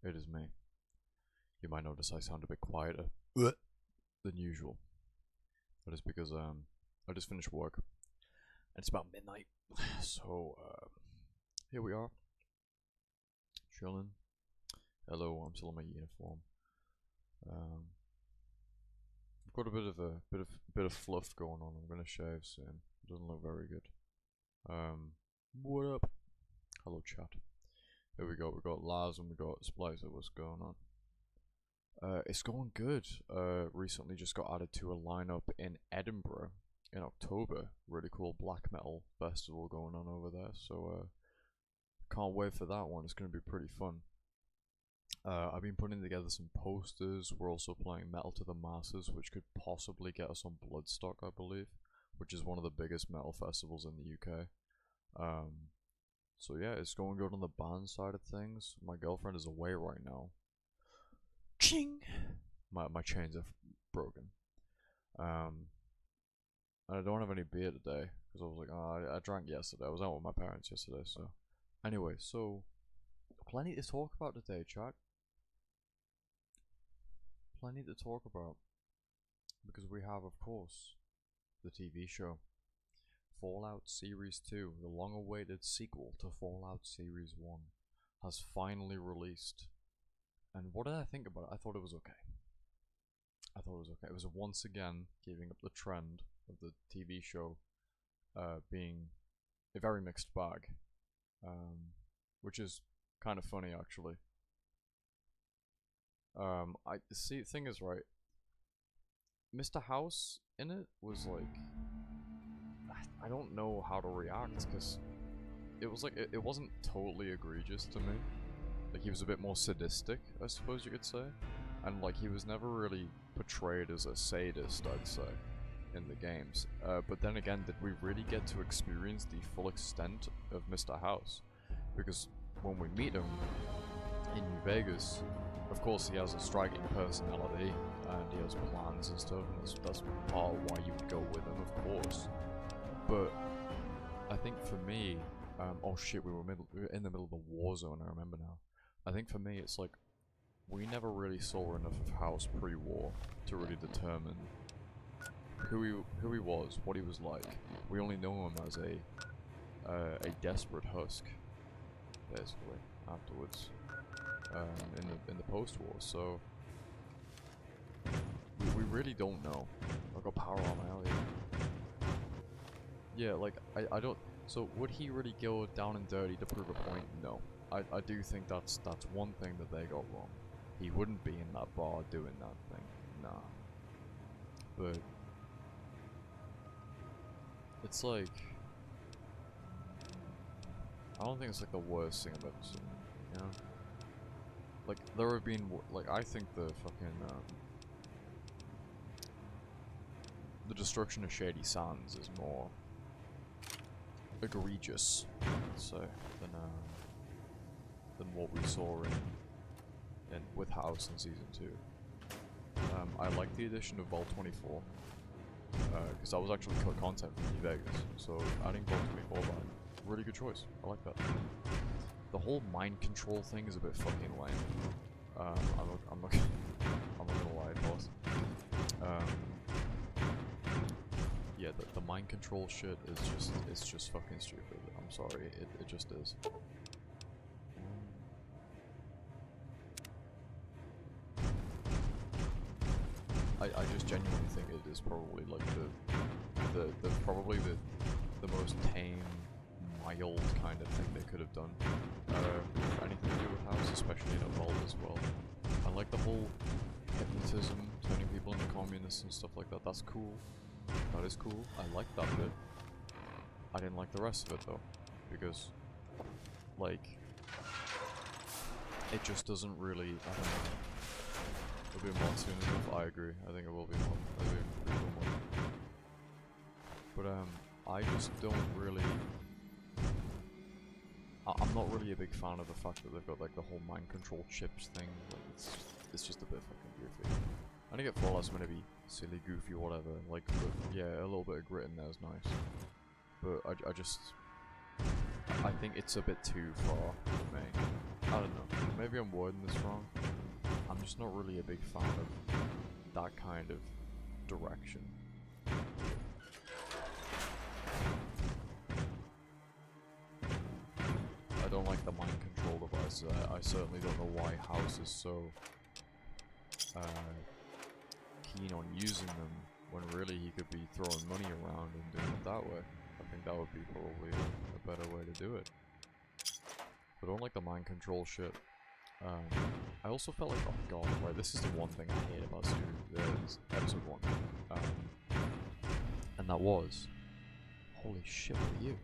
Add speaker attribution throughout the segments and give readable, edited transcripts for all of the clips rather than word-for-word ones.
Speaker 1: it is me. You might notice I sound a bit quieter than usual. That is because I just finished work and it's about midnight. So here we are, chilling. Hello, I'm still in my uniform. I've got a bit of fluff going on. I'm gonna shave soon. It doesn't look very good. What up? Hello, chat. Here we go. We got Laz and we got Splicer. What's going on? It's going good. Recently just got added to a lineup in Edinburgh in October. Really cool black metal festival going on over there. So can't wait for that one. It's gonna be pretty fun. I've been putting together some posters. We're also playing Metal to the Masses, which could possibly get us on Bloodstock, I believe, which is one of the biggest metal festivals in the UK. So yeah, it's going good on the band side of things. My girlfriend is away right now. Ching! My chains are broken. And I don't have any beer today, because I was like, oh, I drank yesterday. I was out with my parents yesterday, so. Anyway, so, plenty to talk about today, chat. Plenty to talk about. Because we have, of course, the TV show. Fallout Series 2, the long-awaited sequel to Fallout Series 1, has finally released. And what did I think about it? I thought it was okay. I thought it was okay. It was once again keeping up the trend of the TV show being a very mixed bag. Which is kind of funny, actually. The thing is, right, Mr. House in it was like, I don't know how to react, because it was like, it wasn't totally egregious to me. Like, he was a bit more sadistic, I suppose you could say. And like, he was never really portrayed as a sadist, I'd say, in the games. But then again, did we really get to experience the full extent of Mr. House? Because when we meet him in New Vegas, of course he has a striking personality and he has plans and stuff, and that's part of why you would go with him, of course. But I think for me, oh shit, we were in the middle of a war zone, I remember now. I think for me it's like, we never really saw enough of House pre-war to really determine who he was, what he was like. We only know him as a desperate husk, basically, afterwards, in the post-war, so we really don't know. I got power on my alley. Yeah, like, I don't, so would he really go down and dirty to prove a point? No. I do think that's one thing that they got wrong. He wouldn't be in that bar doing that thing, nah. But it's like, I don't think it's like the worst thing I've ever seen, you know? Like, there have been, like, I think the fucking, the destruction of Shady Sands is more egregious, let's say, than what we saw in with House in Season 2. I like the addition of Vault 24, because that was actually content from New Vegas, so adding Vault 24 back, really good choice. I like that. The whole mind control thing is a bit fucking lame. I'm not gonna lie, boss. Yeah, the mind control shit is it's just fucking stupid. I'm sorry, it just is. I just genuinely think it is probably like the most tame, mild kind of thing they could have done. For anything to do with House, especially in Evolve as well. I like the whole hypnotism, turning people into communists and stuff like that. That's cool. That is cool. I like that bit. I didn't like the rest of it though, because like it just doesn't really. I don't know. It'll be more soon enough. I agree. I think it will be more. It'll be a pretty cool one. But I just don't really. I'm not really a big fan of the fact that they've got like the whole mind control chips thing. Like, it's just a bit fucking goofy. I think it Fallout's meant to be silly, goofy, whatever. Like, but yeah, a little bit of grit in there is nice. But I just I think it's a bit too far for me. I don't know. Maybe I'm wording this wrong. I'm just not really a big fan of that kind of direction. I don't like the mind control devices. I certainly don't know why House is so keen on using them when really he could be throwing money around and doing it that way. I think that would be probably a better way to do it. But I don't like the mind control shit. I also felt like, oh god, right, this is the one thing I hate about episode 1. And that was, holy shit, what are you?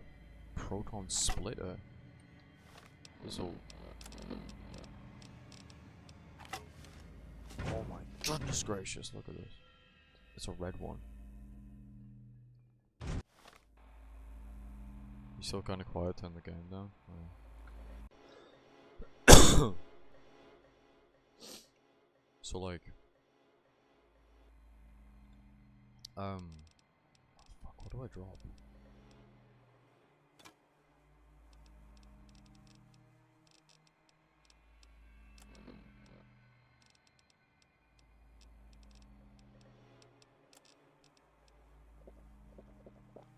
Speaker 1: Proton splitter? So, oh my goodness gracious, look at this. It's a red one. You still kind of quiet, turn the game down? Oh. So like, oh fuck, what do I drop?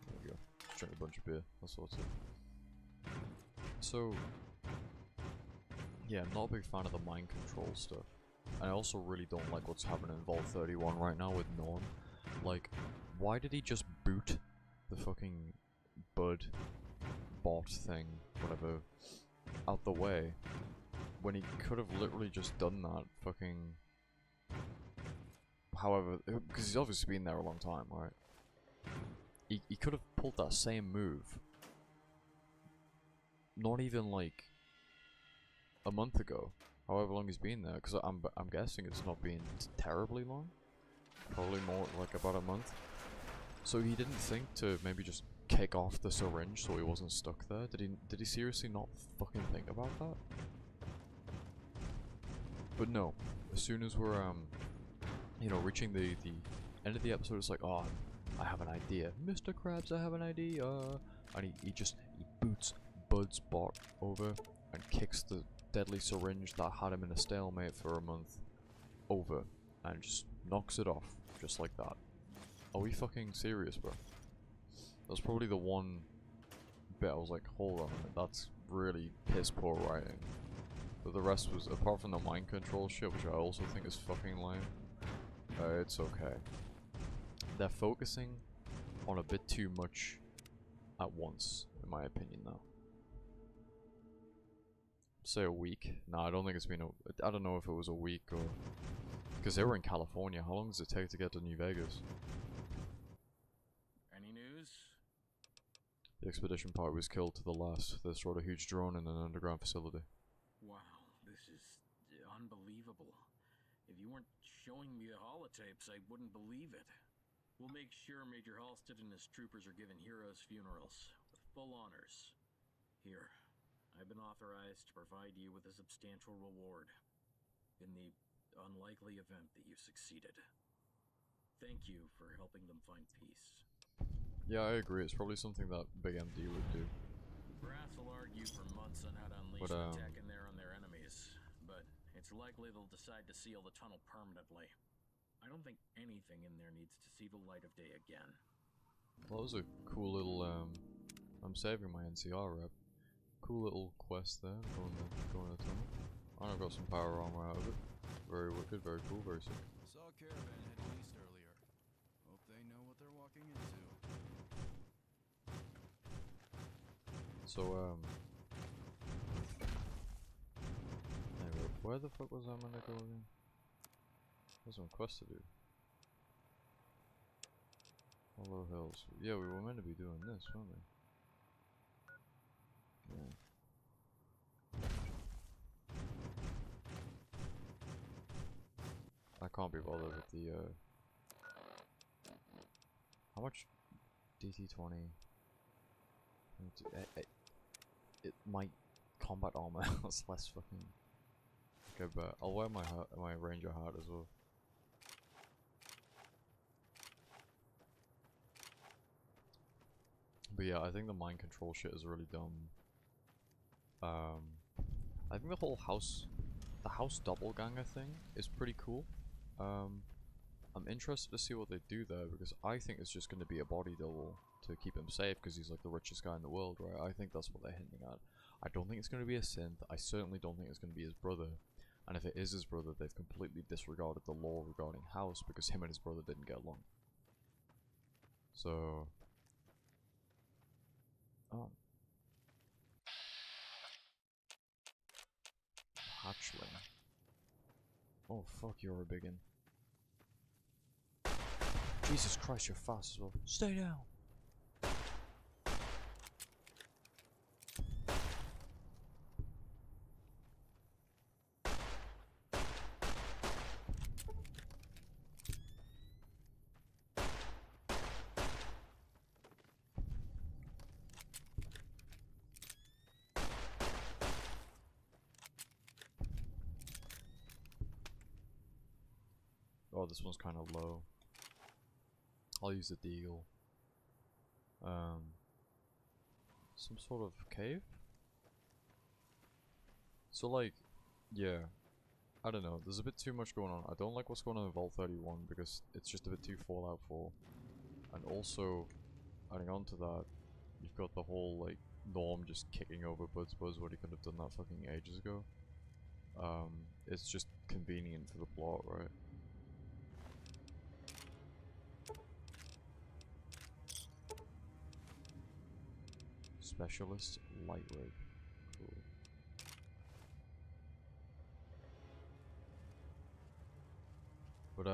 Speaker 1: There we go. Just drink a bunch of beer, that's all it. So, yeah, I'm not a big fan of the mind control stuff. And I also really don't like what's happening in Vault 31 right now with Norm. Like, why did he just boot the fucking Bud bot thing, whatever, out the way, when he could have literally just done that fucking... However, because he's obviously been there a long time, right? He could have pulled that same move not even like a month ago, however long he's been there, because I'm guessing it's not been terribly long, probably more like about a month. So he didn't think to maybe just kick off the syringe so he wasn't stuck there. Did he seriously not fucking think about that? But no, as soon as we're you know, reaching the end of the episode, it's like, oh, I have an idea, Mr. Krabs, I have an idea, and he boots Bud's bot over and kicks the deadly syringe that had him in a stalemate for a month over, and just knocks it off, just like that. Are we fucking serious, bro? That's probably the one bit I was like, hold on a minute, that's really piss poor writing. But the rest was, apart from the mind control shit, which I also think is fucking lame, it's okay. They're focusing on a bit too much at once, in my opinion, though. Say a week. Nah, I don't think it's been I don't know if it was a week or... Because they were in California. How long does it take to get to New Vegas?
Speaker 2: Any news?
Speaker 1: The expedition part was killed to the last. They destroyed a huge drone in an underground facility.
Speaker 2: Wow, this is unbelievable. If you weren't showing me the holotapes, I wouldn't believe it. We'll make sure Major Halstead and his troopers are given heroes' funerals, with full honors. Here, I've been authorized to provide you with a substantial reward, in the unlikely event that you succeeded. Thank you for helping them find peace.
Speaker 1: Yeah, I agree. It's probably something that Big MD would do.
Speaker 2: Brass will argue for months on how to unleash an attack in there on their enemies, but it's likely they'll decide to seal the tunnel permanently. I don't think anything in there needs to see the light of day again.
Speaker 1: Well, that was a cool little, I'm saving my NCR rep. Cool little quest there, going to the tunnel. And I've got some power armor out of it. Very wicked, very cool, very sick.
Speaker 3: Saw a caravan heading east earlier. Hope they know what they're walking into.
Speaker 1: So, anyway, where the fuck was I meant to go again? There's some quest to do. Hollow Hills. Yeah, we were meant to be doing this, weren't we? Yeah. I can't be bothered with the, how much DT-20? My combat armor is less fucking... Okay, but I'll wear my ranger hat as well. But yeah, I think the mind control shit is really dumb. I think the whole the house doppelganger thing is pretty cool. I'm interested to see what they do there, because I think it's just going to be a body double to keep him safe, because he's like the richest guy in the world, right? I think that's what they're hinting at. I don't think it's going to be a synth. I certainly don't think it's going to be his brother. And if it is his brother, they've completely disregarded the law regarding House, because him and his brother didn't get along. So... oh. Hatchling. Oh fuck, you're a biggin. Jesus Christ, you're fast as well. Stay down! Oh, this one's kind of low. I'll use the deagle. Some sort of cave? So like, yeah. I don't know, there's a bit too much going on. I don't like what's going on in Vault 31 because it's just a bit too Fallout 4. And also, adding on to that, you've got the whole like Norm just kicking over Buzz when he could have done that fucking ages ago. It's just convenient for the plot, right? Specialist light rig. Cool. But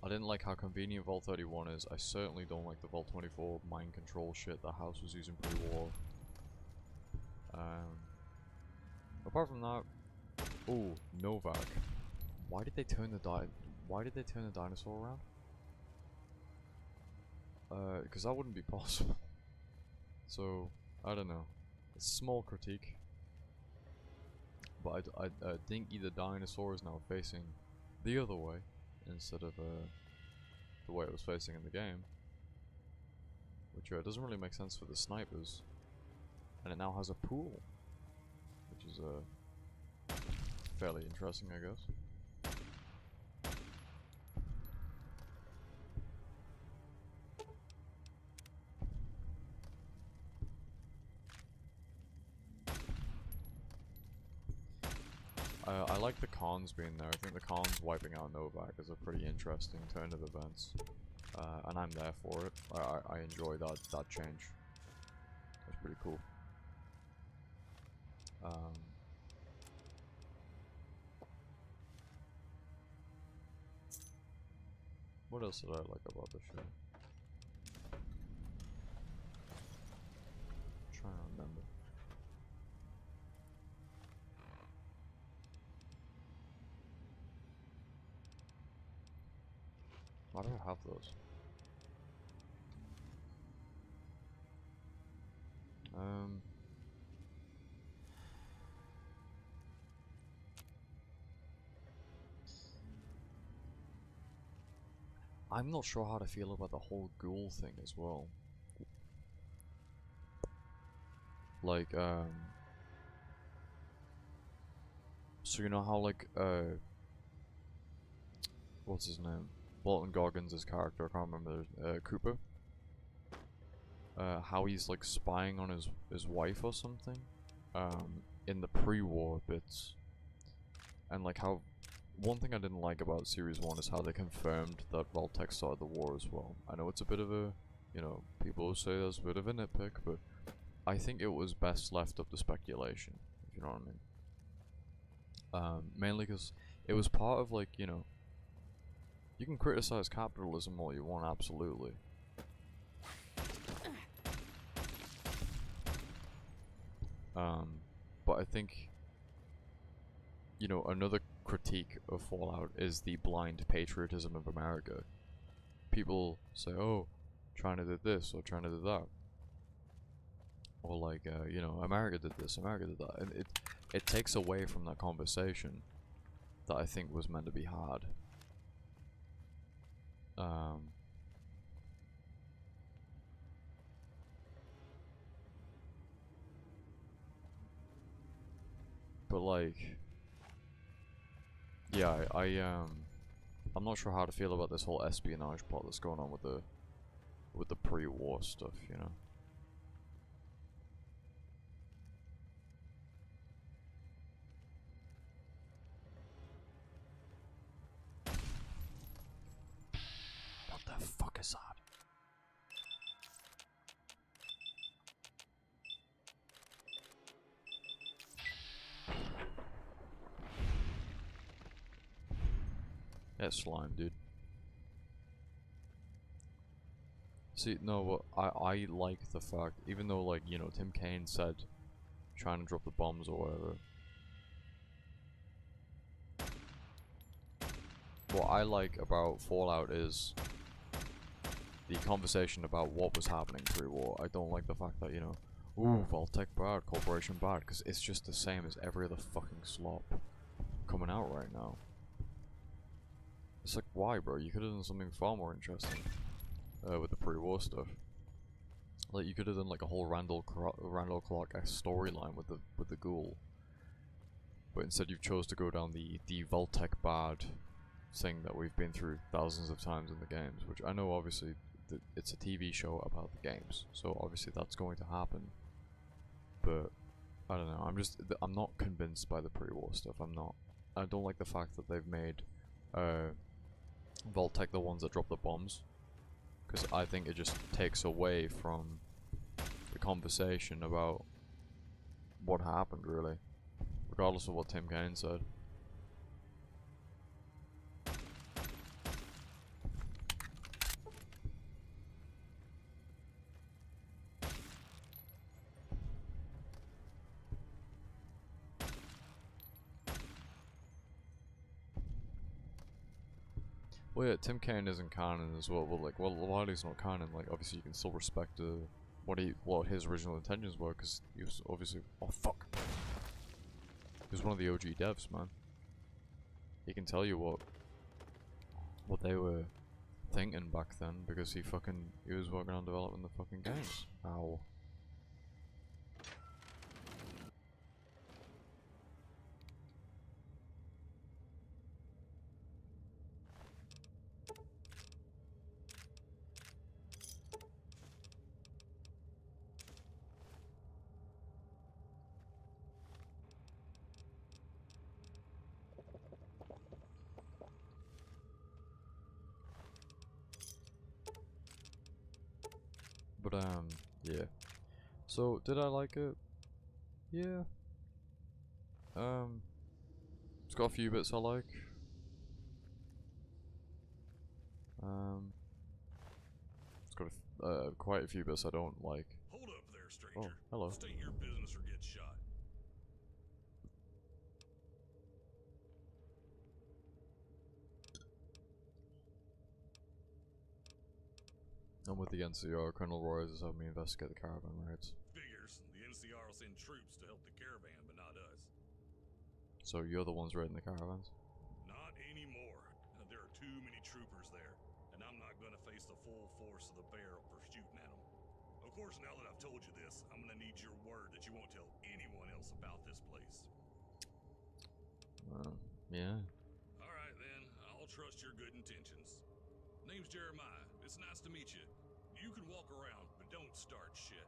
Speaker 1: I didn't like how convenient Vault 31 is. I certainly don't like the Vault 24 mind control shit the House was using pre-war. Apart from that, oh, Novak. Why did they turn the dinosaur around? Because that wouldn't be possible. So, I don't know. It's a small critique. But I think the dinosaur is now facing the other way instead of the way it was facing in the game. Which doesn't really make sense for the snipers. And it now has a pool. Which is fairly interesting, I guess. I like the cons being there. I think the cons wiping out Novak is a pretty interesting turn of events. And I'm there for it. I enjoy that change. That's pretty cool. What else did I like about the show? I'm trying to remember. Why do I have those? I'm not sure how to feel about the whole ghoul thing as well. Like, so you know how like, what's his name? Walton Goggins' character, I can't remember, Cooper? How he's like spying on his wife or something, in the pre-war bits. And like how, one thing I didn't like about Series 1 is how they confirmed that Vault-Tec started the war as well. I know it's a bit of a, you know, people will say that's a bit of a nitpick, but I think it was best left up to speculation, if you know what I mean. Mainly because it was part of like, you know, you can criticize capitalism all you want, absolutely. But I think, you know, another critique of Fallout is the blind patriotism of America. People say, oh, China did this, or China did that. Or like, you know, America did this, America did that. And it takes away from that conversation that I think was meant to be had. But like, yeah, I'm not sure how to feel about this whole espionage plot that's going on with the pre-war stuff, you know. What the fuck is that? Yeah, slime, dude. See, no, I like the fact, even though, like, you know, Tim Kaine said trying to drop the bombs or whatever. What I like about Fallout is the conversation about what was happening pre-war. I don't like the fact that, you know, ooh, Vault-Tec bad, Corporation bad, because it's just the same as every other fucking slop coming out right now. It's like, why, bro? You could have done something far more interesting with the pre-war stuff. Like, you could have done like a whole Randall Clark-esque storyline with the ghoul, but instead you've chose to go down the Vault-Tec bad thing that we've been through thousands of times in the games. Which I know, obviously, it's a TV show about the games, so obviously that's going to happen. But I don't know. I'm not convinced by the pre-war stuff. I don't like the fact that they've made Vault-Tec the ones that drop the bombs, because I think it just takes away from the conversation about what happened, really, regardless of what Tim Kaine said. Well, yeah, Tim Kaine isn't canon as well. Well, like, well, while he's not canon, like, obviously you can still respect what his original intentions were, because he was obviously, oh fuck, he was one of the OG devs, man. He can tell you what they were thinking back then, because he was working on developing the fucking games. Ow. But yeah. So did I like it? Yeah. It's got a few bits I like. It's got quite a few bits I don't like.
Speaker 4: Hold up there, stranger.
Speaker 1: Oh, hello.
Speaker 4: State your business or get shot.
Speaker 1: I'm with the NCR. Colonel Royce is helping me investigate the caravan raids.
Speaker 4: Figures. The NCR will send troops to help the caravan, but not us.
Speaker 1: So you're the ones raiding the caravans?
Speaker 4: Not anymore. There are too many troopers there, and I'm not gonna face the full force of the barrel for shooting at them. Of course, now that I've told you this, I'm gonna need your word that you won't tell anyone else about this place.
Speaker 1: Yeah.
Speaker 4: Alright then, I'll trust your good intentions. Name's Jeremiah. It's nice to meet you. You can walk around, but don't start shit.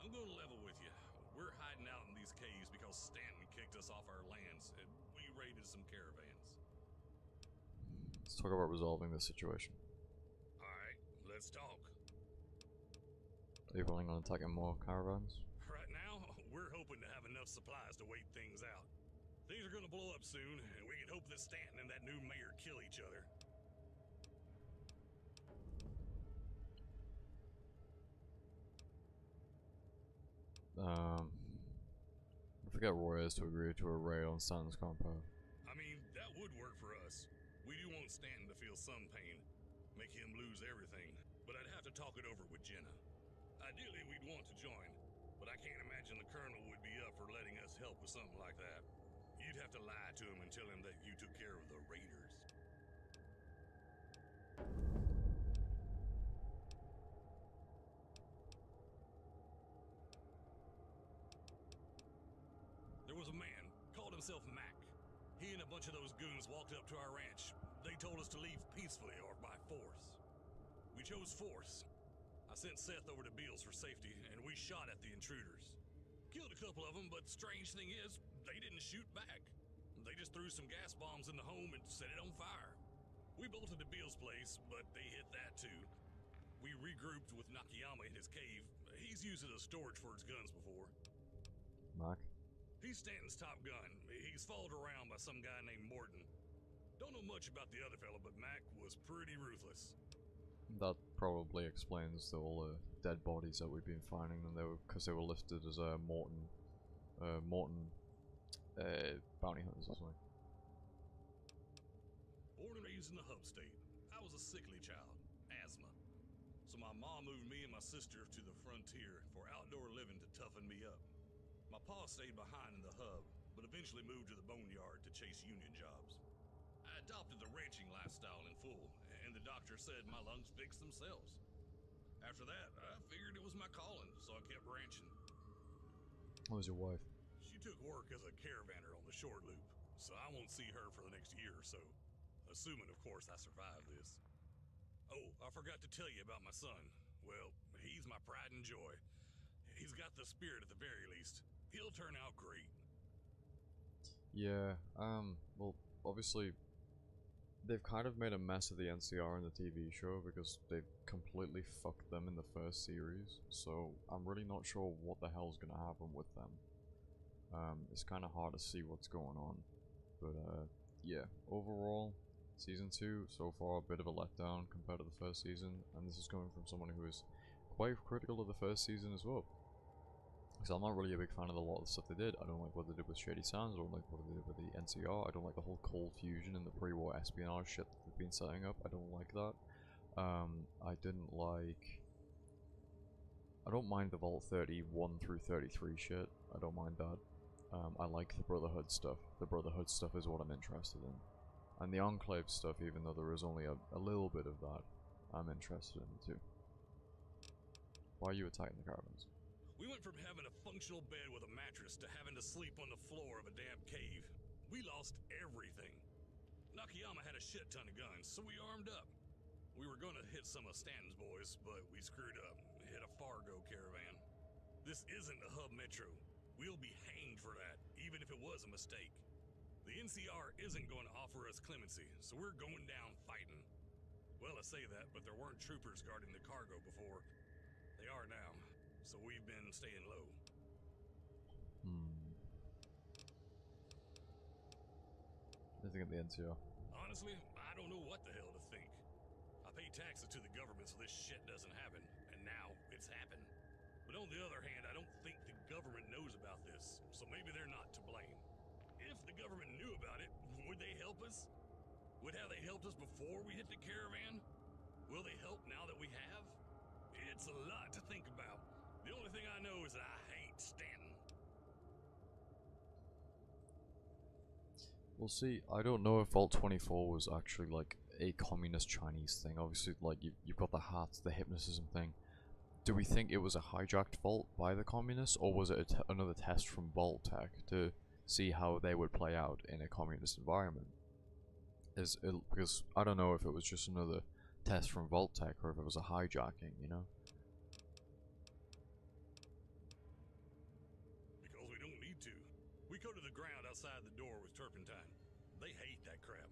Speaker 4: I'm gonna level with you. We're hiding out in these caves because Stanton kicked us off our lands, and we raided some caravans.
Speaker 1: Let's talk about resolving this situation.
Speaker 4: Alright, let's talk.
Speaker 1: Are you planning on attacking more caravans?
Speaker 4: Right now, we're hoping to have enough supplies to wait things out. Things are gonna blow up soon, and we can hope that Stanton and that new mayor kill each other.
Speaker 1: I forget Roy is to agree to a raid on Stanton's compound.
Speaker 4: I mean, that would work for us. We do want Stanton to feel some pain, make him lose everything, but I'd have to talk it over with Jenna. Ideally, we'd want to join, but I can't imagine the Colonel would be up for letting us help with something like that. You'd have to lie to him and tell him that you took care of the raiders. There was a man, himself Mac. He and a bunch of those goons walked up to our ranch. They told us to leave peacefully or by force. We chose force. I sent Seth over to Beals for safety, and we shot at the intruders. Killed a couple of them, but strange thing is, they didn't shoot back. They just threw some gas bombs in the home and set it on fire. We bolted to Beals' place, but they hit that too. We regrouped with Nakayama in his cave. He's used it as storage for his guns before.
Speaker 1: Mac?
Speaker 4: He's Stanton's top gun. He's followed around by some guy named Morton. Don't know much about the other fella, but Mac was pretty ruthless.
Speaker 1: That probably explains all the dead bodies that we've been finding, and because they were listed as Morton bounty hunters or something.
Speaker 4: Born and raised in the hub state, I was a sickly child, asthma. So my mom moved me and my sister to the frontier for outdoor living to toughen me up. My pa stayed behind in the hub, but eventually moved to the boneyard to chase union jobs. I adopted the ranching lifestyle in full, and the doctor said my lungs fixed themselves. After that, I figured it was my calling, so I kept ranching.
Speaker 1: How was your wife?
Speaker 4: She took work as a caravaner on the short loop, so I won't see her for the next year or so. Assuming, of course, I survive this. Oh, I forgot to tell you about my son. Well, he's my pride and joy. He's got the spirit at the very least. He'll turn out great.
Speaker 1: Yeah, well, obviously, they've kind of made a mess of the NCR in the TV show because they've completely fucked them in the first series, so I'm really not sure what the hell's gonna happen with them. It's kind of hard to see what's going on, but yeah, overall, Season 2, so far, a bit of a letdown compared to the first season, and this is coming from someone who is quite critical of the first season as well. Because I'm not really a big fan of a lot of the stuff they did. I don't like what they did with Shady Sands, I don't like what they did with the NCR, I don't like the whole cold fusion and the pre-war espionage shit that they've been setting up, I don't like that. I didn't like... I don't mind the Vault 31 through 33 shit, I don't mind that. I like the Brotherhood stuff. The Brotherhood stuff is what I'm interested in. And the Enclave stuff, even though there is only a little bit of that, I'm interested in too. Why are you attacking the caravans?
Speaker 4: We went from having a functional bed with a mattress to having to sleep on the floor of a damn cave. We lost everything. Nakayama had a shit ton of guns, so we armed up. We were gonna hit some of Stanton's boys, but we screwed up. Hit a Fargo caravan. This isn't a hub metro. We'll be hanged for that, even if it was a mistake. The NCR isn't going to offer us clemency, so we're going down fighting. Well, I say that, but there weren't troopers guarding the cargo before. They are now, so we've been staying low.
Speaker 1: I think at the NCR.
Speaker 4: Honestly, I don't know what the hell to think. I pay taxes to the government so this shit doesn't happen, and now it's happened. But on the other hand, I don't think the government knows about this, so maybe they're not to blame. If the government knew about it, would they help us? Would how they helped us before we hit the caravan? Will they help now that we have? It's a lot to think about. The only thing I know is that I hate Stanton.
Speaker 1: We'll see. I don't know if Vault 24 was actually like a communist Chinese thing. Obviously, like you've got the hats, the hypnotism thing. Do we think it was a hijacked vault by the communists, or was it another test from Vault Tech to see how they would play out in a communist environment? Because I don't know if it was just another test from Vault Tech or if it was a hijacking, you know?
Speaker 4: Because we don't need to. We go to the ground outside the door with turpentine. They hate that crap.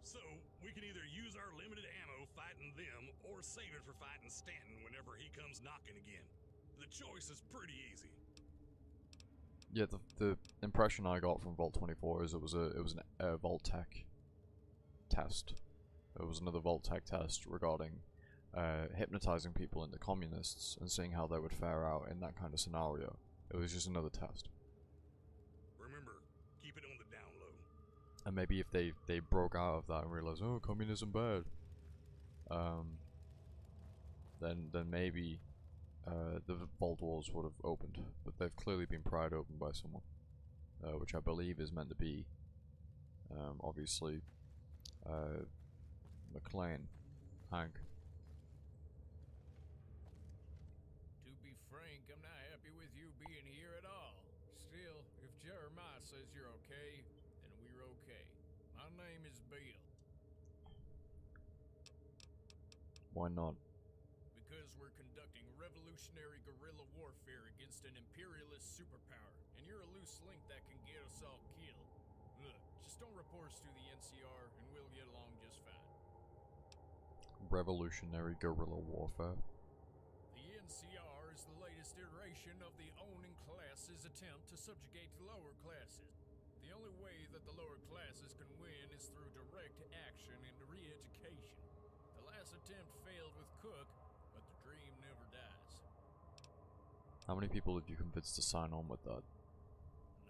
Speaker 4: So, we can either use our limited ammo fighting them, or save it for fighting Stanton whenever he comes knocking again. The choice is pretty easy.
Speaker 1: Yeah, the impression I got from Vault 24 is it was a Vault Tech test. It was another Vault Tech test regarding hypnotizing people into communists and seeing how they would fare out in that kind of scenario. It was just another test.
Speaker 4: Remember, keep it on the down low.
Speaker 1: And maybe if they broke out of that and realized, oh, communism bad, then maybe the Vault Wars would have opened. But they've clearly been pried open by someone, which I believe is meant to be, obviously, McLean, Hank.
Speaker 3: To be frank, I'm not happy with you being here at all. Still, if Jeremiah says you're okay, then we're okay. My name is Bill.
Speaker 1: Why not?
Speaker 3: Because we're conducting revolutionary guerrilla warfare against an imperialist superpower, and you're a loose link that can get us all killed. Look, just don't report us to the NCR, and we'll get along just fine.
Speaker 1: Revolutionary guerrilla warfare.
Speaker 3: The NCR is the latest iteration of the owning class's attempt to subjugate the lower classes. The only way that the lower classes can win is through direct action and re-education. The last attempt failed with Cook, but the dream never dies.
Speaker 1: How many people did you convince to sign on with that?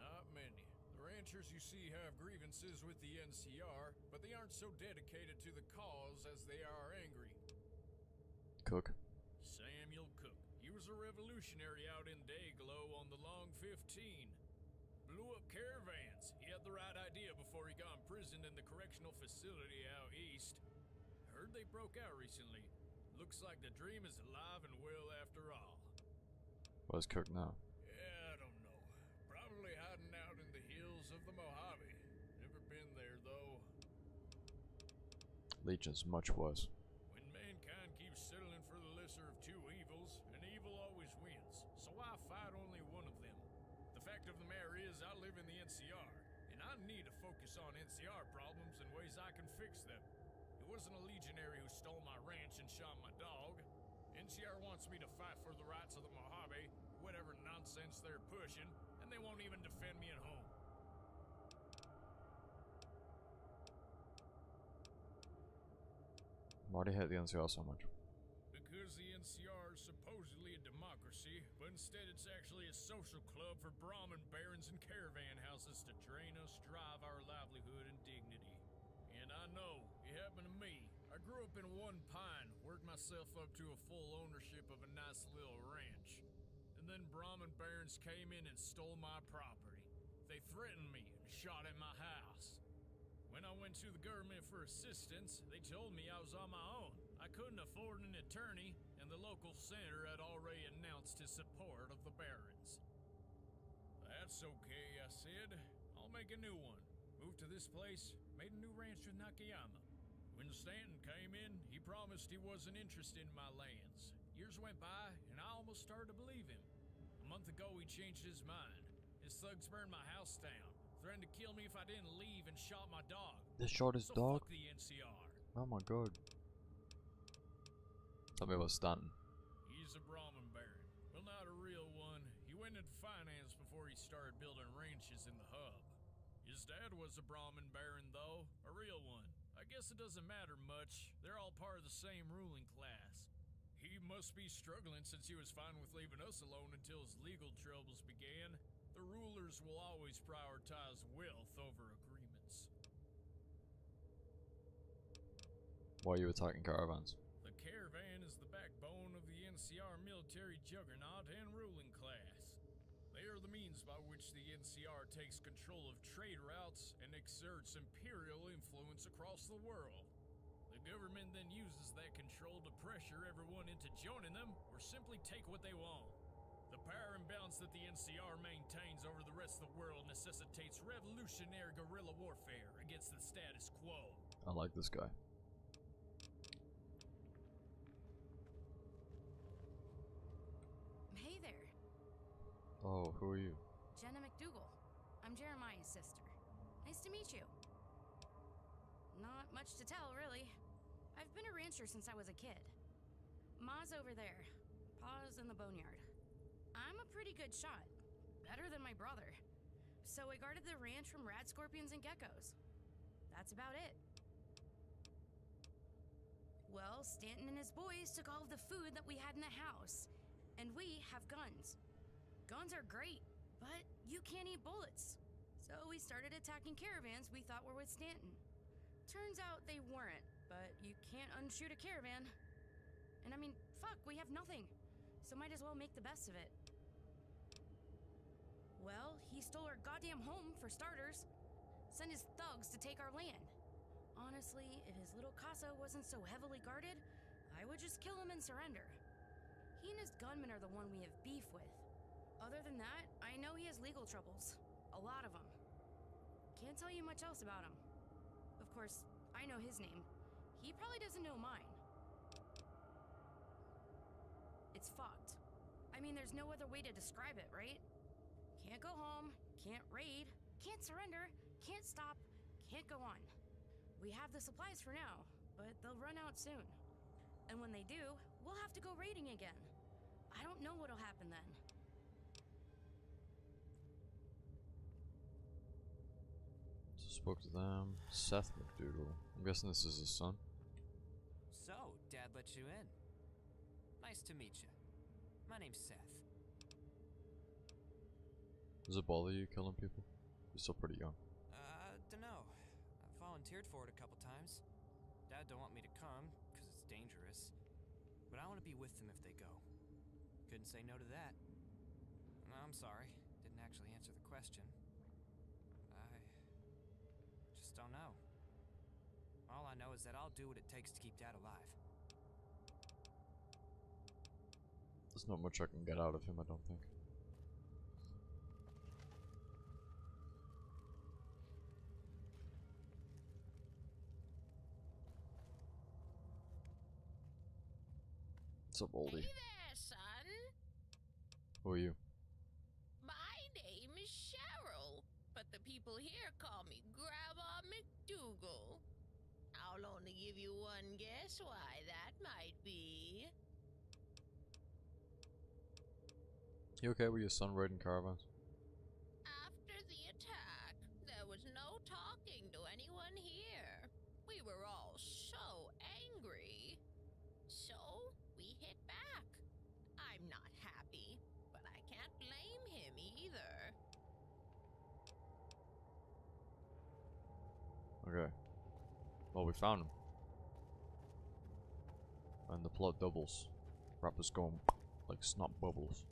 Speaker 3: Not many. The ranchers you see have grievances with the NCR, but they aren't so dedicated to the cause as they are angry.
Speaker 1: Cook?
Speaker 3: Samuel Cook. He was a revolutionary out in Dayglow on the Long 15. Blew up caravans. He had the right idea before he got imprisoned in the correctional facility out east. Heard they broke out recently. Looks like the dream is alive and well after all.
Speaker 1: Where's Cook now?
Speaker 3: Yeah, I don't know. Probably hiding out in the hills of the Mojave. Never been there, though.
Speaker 1: Legion's much worse.
Speaker 3: When mankind keeps settling for the lesser of two evils, an evil always wins. So I fight only one of them. The fact of the matter is, I live in the NCR, and I need to focus on NCR problems and ways I can fix them. It wasn't a legionary who stole my ranch and shot my dog. NCR wants me to fight for the rights of the Mojave, whatever nonsense they're pushing, and they won't even defend me at home.
Speaker 1: Why do you hate the NCR so much?
Speaker 3: Because the NCR is supposedly a democracy, but instead it's actually a social club for Brahmin barons and caravan houses to drain us, drive our livelihood and dignity. And I know, it happened to me. I grew up in One Pine, worked myself up to a full ownership of a nice little ranch. And then Brahmin barons came in and stole my property. They threatened me and shot at my house. When I went to the government for assistance, they told me I was on my own. I couldn't afford an attorney, and the local senator had already announced his support of the barons. That's okay, I said. I'll make a new one. Moved to this place, made a new ranch with Nakayama. When Stanton came in, he promised he wasn't interested in my lands. Years went by, and I almost started to believe him. A month ago, he changed his mind. His thugs burned my house down, threatened to kill me if I didn't leave, and shot my dog.
Speaker 1: They shot his
Speaker 3: So
Speaker 1: dog?
Speaker 3: fuck the NCR.
Speaker 1: Oh my god. Tell me about Stanton.
Speaker 3: He's a Brahmin baron. Well, not a real one. He went into finance before he started building ranches in the hub. His dad was a Brahmin baron, though. A real one. I guess it doesn't matter much. They're all part of the same ruling class. He must be struggling since he was fine with leaving us alone until his legal troubles began. The rulers will always prioritize wealth over agreements.
Speaker 1: Why are you attacking caravans?
Speaker 3: The caravan is the backbone of the NCR military juggernaut and ruling class. They are the means by which the NCR takes control of trade routes and exerts imperial influence across the world. The government then uses that control to pressure everyone into joining them or simply take what they want. The power imbalance that the NCR maintains over the rest of the world necessitates revolutionary guerrilla warfare against the status quo.
Speaker 1: I like this guy.
Speaker 5: Hey there,
Speaker 1: Oh, who are you?
Speaker 5: Jenna McDougal. I'm Jeremiah's sister. Nice to meet you. Not much to tell, really. I've been a rancher since I was a kid. Ma's over there. Pa's in the boneyard. I'm a pretty good shot. Better than my brother. So I guarded the ranch from rad scorpions and geckos. That's about it. Well, Stanton and his boys took all of the food that we had in the house. And we have guns. Guns are great, but you can't eat bullets. So we started attacking caravans we thought were with Stanton. Turns out they weren't, but you can't unshoot a caravan. And I mean, fuck, we have nothing. So might as well make the best of it. Well, he stole our goddamn home, for starters. Sent his thugs to take our land. Honestly, if his little casa wasn't so heavily guarded, I would just kill him and surrender. He and his gunmen are the one we have beef with. Other than that, I know he has legal troubles. A lot of them. Can't tell you much else about him. Of course, I know his name. He probably doesn't know mine. It's fucked. I mean, there's no other way to describe it, right? Can't go home, can't raid, can't surrender, can't stop, can't go on. We have the supplies for now, but they'll run out soon. And when they do, we'll have to go raiding again. I don't know what'll happen then.
Speaker 1: Spoke to them. Seth McDougal. I'm guessing this is his son.
Speaker 6: So, Dad let you in. Nice to meet you. My name's Seth.
Speaker 1: Does it bother you killing people? You're still pretty young.
Speaker 6: Dunno. I've volunteered for it a couple times. Dad don't want me to come, because it's dangerous. But I want to be with them if they go. Couldn't say no to that. I'm sorry. Didn't actually answer the question. I just don't know. All I know is that I'll do what it takes to keep Dad alive.
Speaker 1: There's not much I can get out of him, I don't think. What's up, oldie?
Speaker 7: Hey there, son.
Speaker 1: Who are you?
Speaker 7: My name is Cheryl, but the people here call me Grandma McDougal. I'll only give you one guess why that might be.
Speaker 1: You okay with your son raiding caravans?
Speaker 7: After the attack, there was no talking to anyone here. We were all so angry. So, we hit back. I'm not happy, but I can't blame him either.
Speaker 1: Okay. Well, we found him. And the plot doubles. Rappers going like snot bubbles.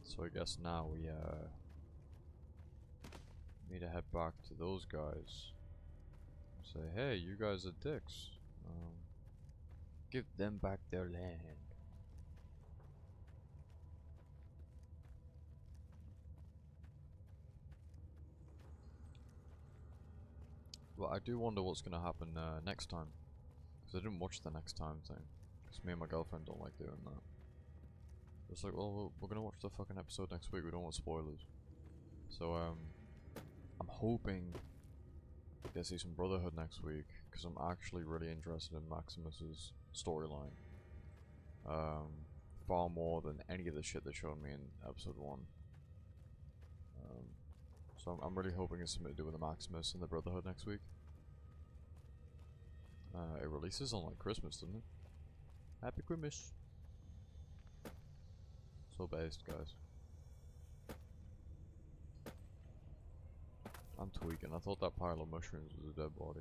Speaker 1: So I guess now we need to head back to those guys. Say, hey, you guys are dicks. Give them back their land. Well, I do wonder what's gonna happen next time, because I didn't watch the next time thing. Because me and my girlfriend don't like doing that. It's like, well, we're gonna watch the fucking episode next week. We don't want spoilers. So I'm hoping we get to see some Brotherhood next week, because I'm actually really interested in Maximus's storyline. Far more than any of the shit they showed me in episode 1. So I'm really hoping it's something to do with the Maximus and the Brotherhood next week. It releases on like Christmas, doesn't it? Happy Christmas. So based, guys. I'm tweaking. I thought that pile of mushrooms was a dead body.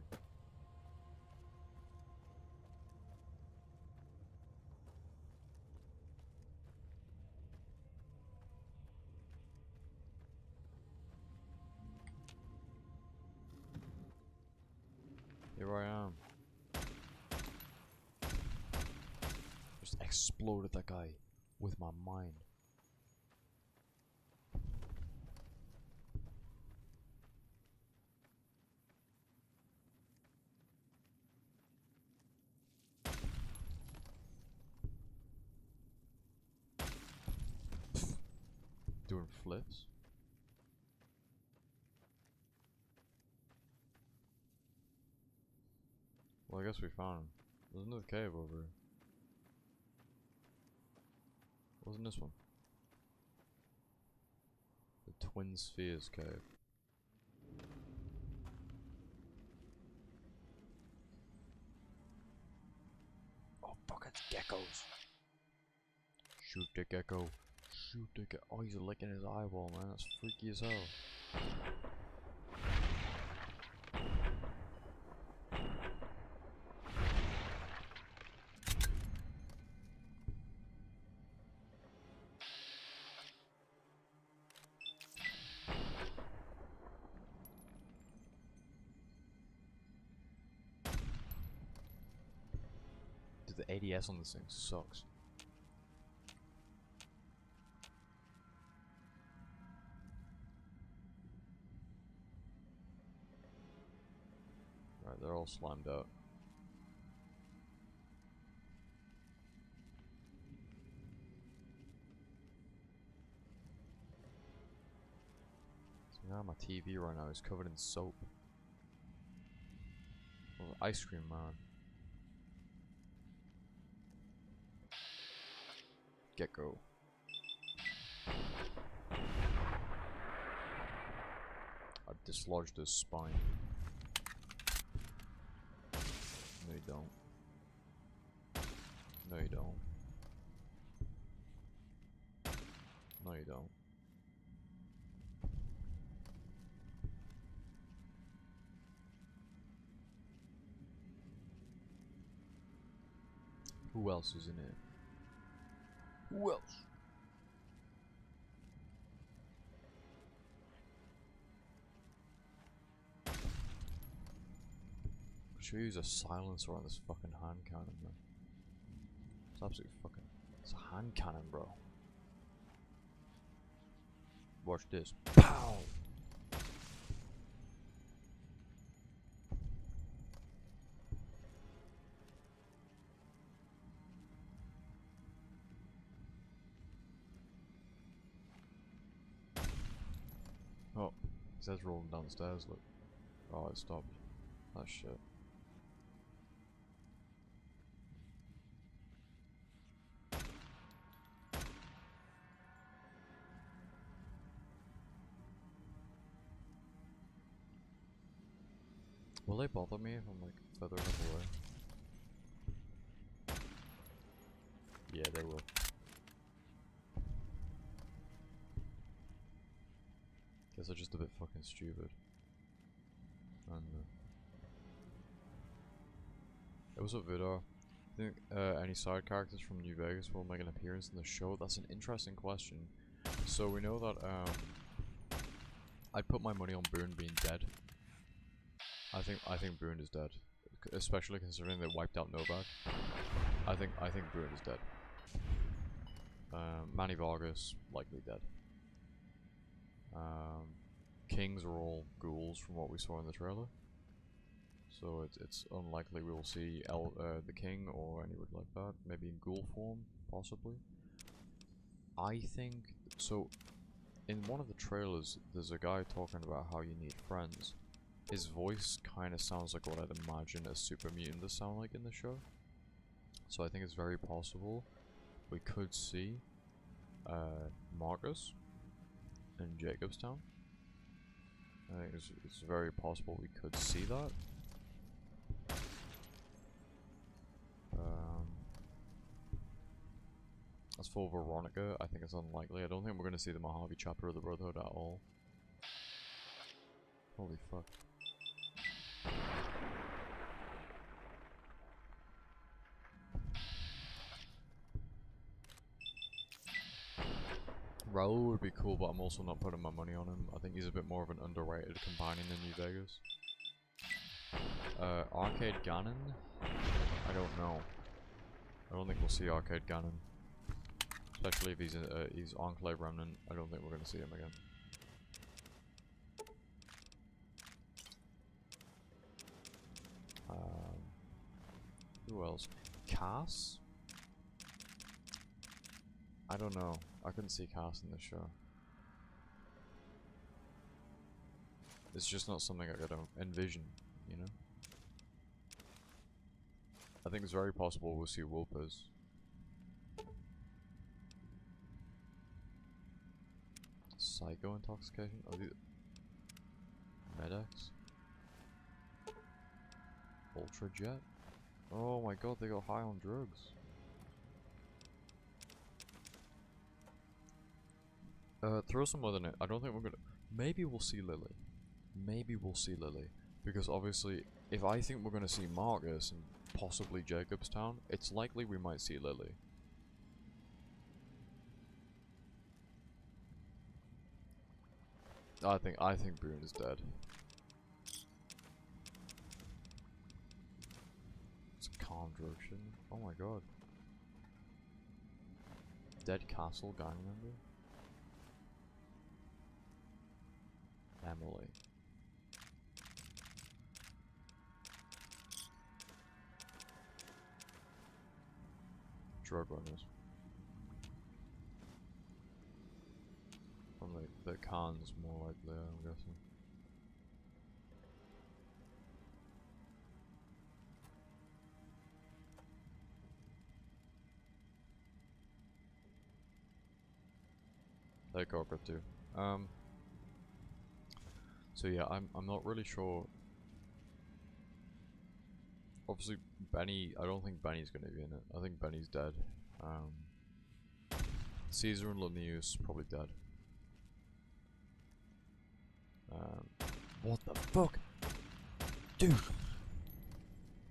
Speaker 1: Here I am. Just exploded that guy with my mind. Doing flips. Well, I guess we found him. There's another cave over here. Wasn't this one? The Twin Spheres cave. Oh fuck, it's geckos! Shoot the gecko. Shoot the gecko. Oh, he's licking his eyeball, man. That's freaky as hell. The ADS on this thing sucks. all slimed out. So now my TV right now is covered in soap. Well, ice cream man. Gecko. I dislodged his spine. No you don't. No you don't. No you don't. Who else is in it? Who else? Should we use a silencer on this fucking hand cannon, man? It's absolutely fucking... It's a hand cannon, bro. Watch this. Pow! Oh, it says rolling downstairs, look. Oh, it stopped. That shit. Will they bother me if I'm like further enough away? Yeah, they will. Guess they're just a bit fucking stupid. And hey, what's up, Vidar? Think any side characters from New Vegas will make an appearance in the show? That's an interesting question. So we know that I'd put my money on Boone being dead. I think Boone is dead, especially considering they wiped out Novak. I think Boone is dead. Manny Vargas likely dead. Kings are all ghouls from what we saw in the trailer, so it's unlikely we will see the King or anyone like that. Maybe in ghoul form, possibly. I think so. In one of the trailers, there's a guy talking about how you need friends. His voice kind of sounds like what I'd imagine a super mutant to sound like in the show. So I think it's very possible we could see Marcus in Jacobstown. I think it's very possible we could see that. As for Veronica, I think it's unlikely. I don't think we're going to see the Mojave chapter of the Brotherhood at all. Holy fuck. Raul would be cool, but I'm also not putting my money on him. I think he's a bit more of an underrated companion in New Vegas. Arcade Ganon? I don't know. I don't think we'll see Arcade Ganon. Especially if he's Enclave Remnant. I don't think we're going to see him again. Who else? Cass? I don't know. I couldn't see Cass in this show. It's just not something I could envision, you know? I think it's very possible we'll see Wolpers. Psycho intoxication? Oh, these... Medex? Ultra Jet? Oh my god, they got high on drugs. Throw some other in it. I don't think we're gonna... Maybe we'll see Lily. Maybe we'll see Lily. Because obviously, if I think we're gonna see Marcus and possibly Jacobstown, it's likely we might see Lily. I think Boone is dead. It's a calm drug, shouldn't it? Oh my god. Dead Castle gang member? Emily. drug runners. From the cons, more likely, I'm guessing. They Cocker too. So yeah, I'm not really sure. Obviously, Benny. I don't think Benny's gonna be in it. I think Benny's dead. Caesar and Linnaeus probably dead. What the fuck, dude?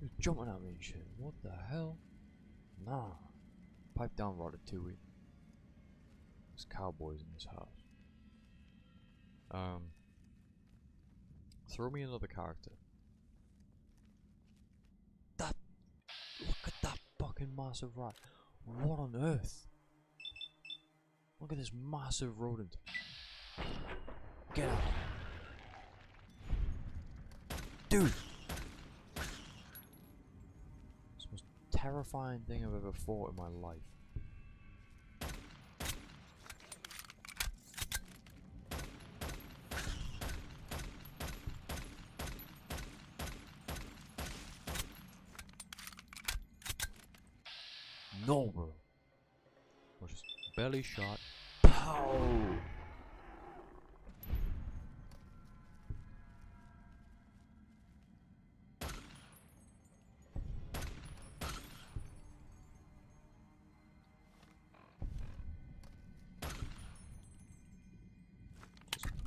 Speaker 1: He's jumping at me and shit. What the hell? Nah. Pipe down, Ratatouille. There's cowboys in this house. Throw me another character. Look at that fucking massive rat. What on earth? Look at this massive rodent. Get out. Dude! It's the most terrifying thing I've ever fought in my life. No, bro. Or just belly shot. Pow!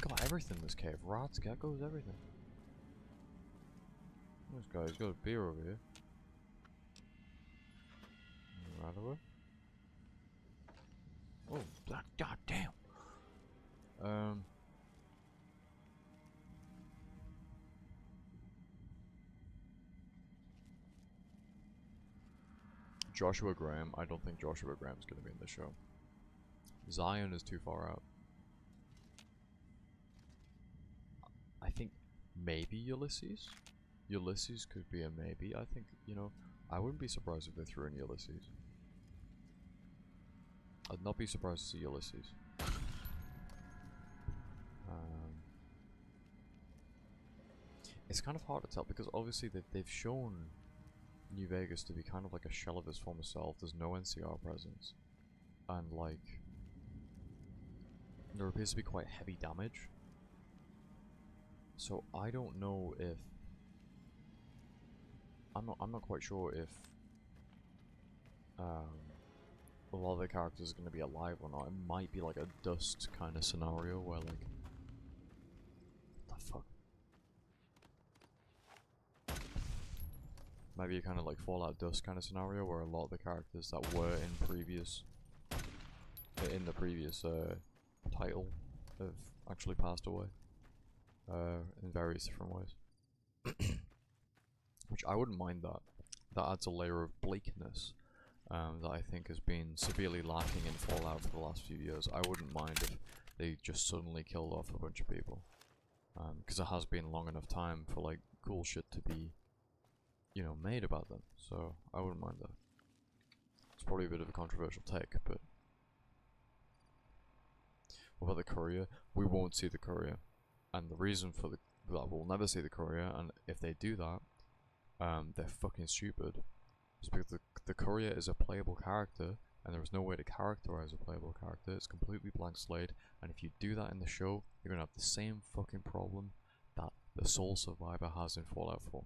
Speaker 1: Got everything in this cave. Rats, geckos, everything. This guy's got a beer over here. Right away. Oh, that goddamn. Joshua Graham. I don't think Joshua Graham's gonna be in the show. Zion is too far out. I think maybe Ulysses? Ulysses could be a maybe. I think, you know, I wouldn't be surprised if they threw in Ulysses. I'd not be surprised to see Ulysses. It's kind of hard to tell because obviously they've shown New Vegas to be kind of like a shell of its former self. There's no NCR presence. And like, there appears to be quite heavy damage. So I don't know if I'm not quite sure if a lot of the characters are going to be alive or not. It might be like a Dust kind of scenario where like, what the fuck? Maybe a kind of like Fallout Dust kind of scenario where a lot of the characters that were in the previous title have actually passed away in various different ways. Which I wouldn't mind that. That adds a layer of bleakness that I think has been severely lacking in Fallout for the last few years. I wouldn't mind if they just suddenly killed off a bunch of people. Because it has been long enough time for like cool shit to be, you know, made about them. So I wouldn't mind that. It's probably a bit of a controversial take, but what about the courier? We won't see the courier. And the reason for that we'll never see the courier, and if they do that, they're fucking stupid. It's because the courier is a playable character, and there is no way to characterize a playable character. It's completely blank slate, and if you do that in the show, you're gonna have the same fucking problem that the Sole Survivor has in Fallout 4.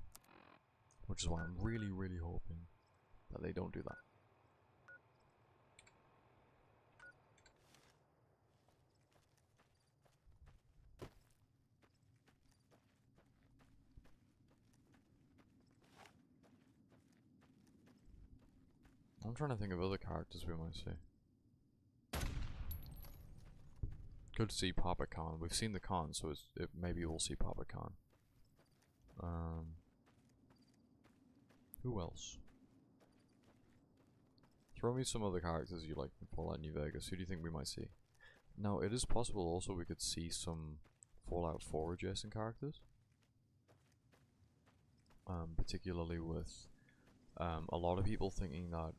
Speaker 1: Which is why I'm really, really hoping that they don't do that. I'm trying to think of other characters we might see. Good to see Papa Khan. We've seen the Khan, so maybe we'll see Papa Khan. Who else? Throw me some other characters you like from Fallout New Vegas. Who do you think we might see? Now, it is possible also we could see some Fallout 4 adjacent characters. Particularly with a lot of people thinking that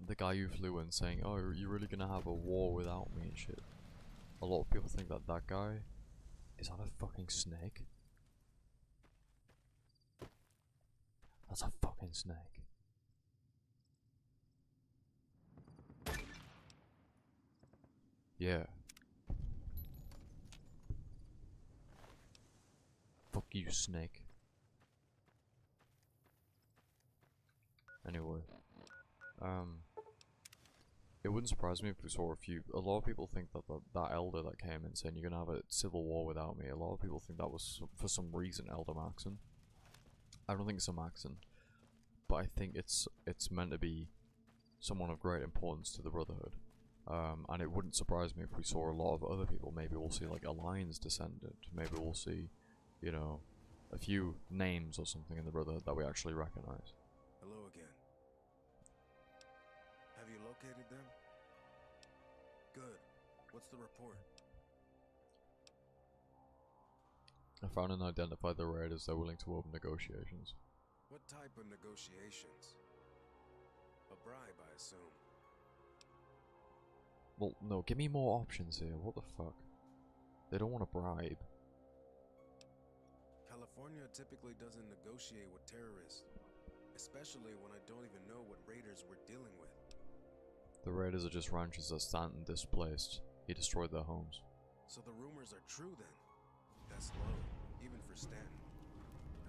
Speaker 1: the guy who flew in saying, "Oh, you're really gonna have a war without me and shit." A lot of people think that that guy is that a fucking snake. That's a fucking snake. Yeah. Fuck you, snake. Anyway, it wouldn't surprise me if we saw a lot of people think that that elder that came in saying you're gonna have a civil war without me, a lot of people think that was for some reason Elder Maxon. I don't think it's a Maxon, but I think it's meant to be someone of great importance to the Brotherhood. And it wouldn't surprise me if we saw a lot of other people. Maybe we'll see like a Lion's Descendant, maybe we'll see, you know, a few names or something in the Brotherhood that we actually recognize.
Speaker 8: Hello again. Have you located them? Good. What's the report?
Speaker 1: I found and identified the raiders. They're willing to open negotiations.
Speaker 8: What type of negotiations? A bribe, I assume.
Speaker 1: Well, no, give me more options here. What the fuck? They don't want a bribe.
Speaker 8: California typically doesn't negotiate with terrorists, especially when I don't even know what raiders we're dealing with.
Speaker 1: The raiders are just ranchers that Stanton displaced. He destroyed their homes.
Speaker 8: So the rumors are true then? That's low, even for Stanton.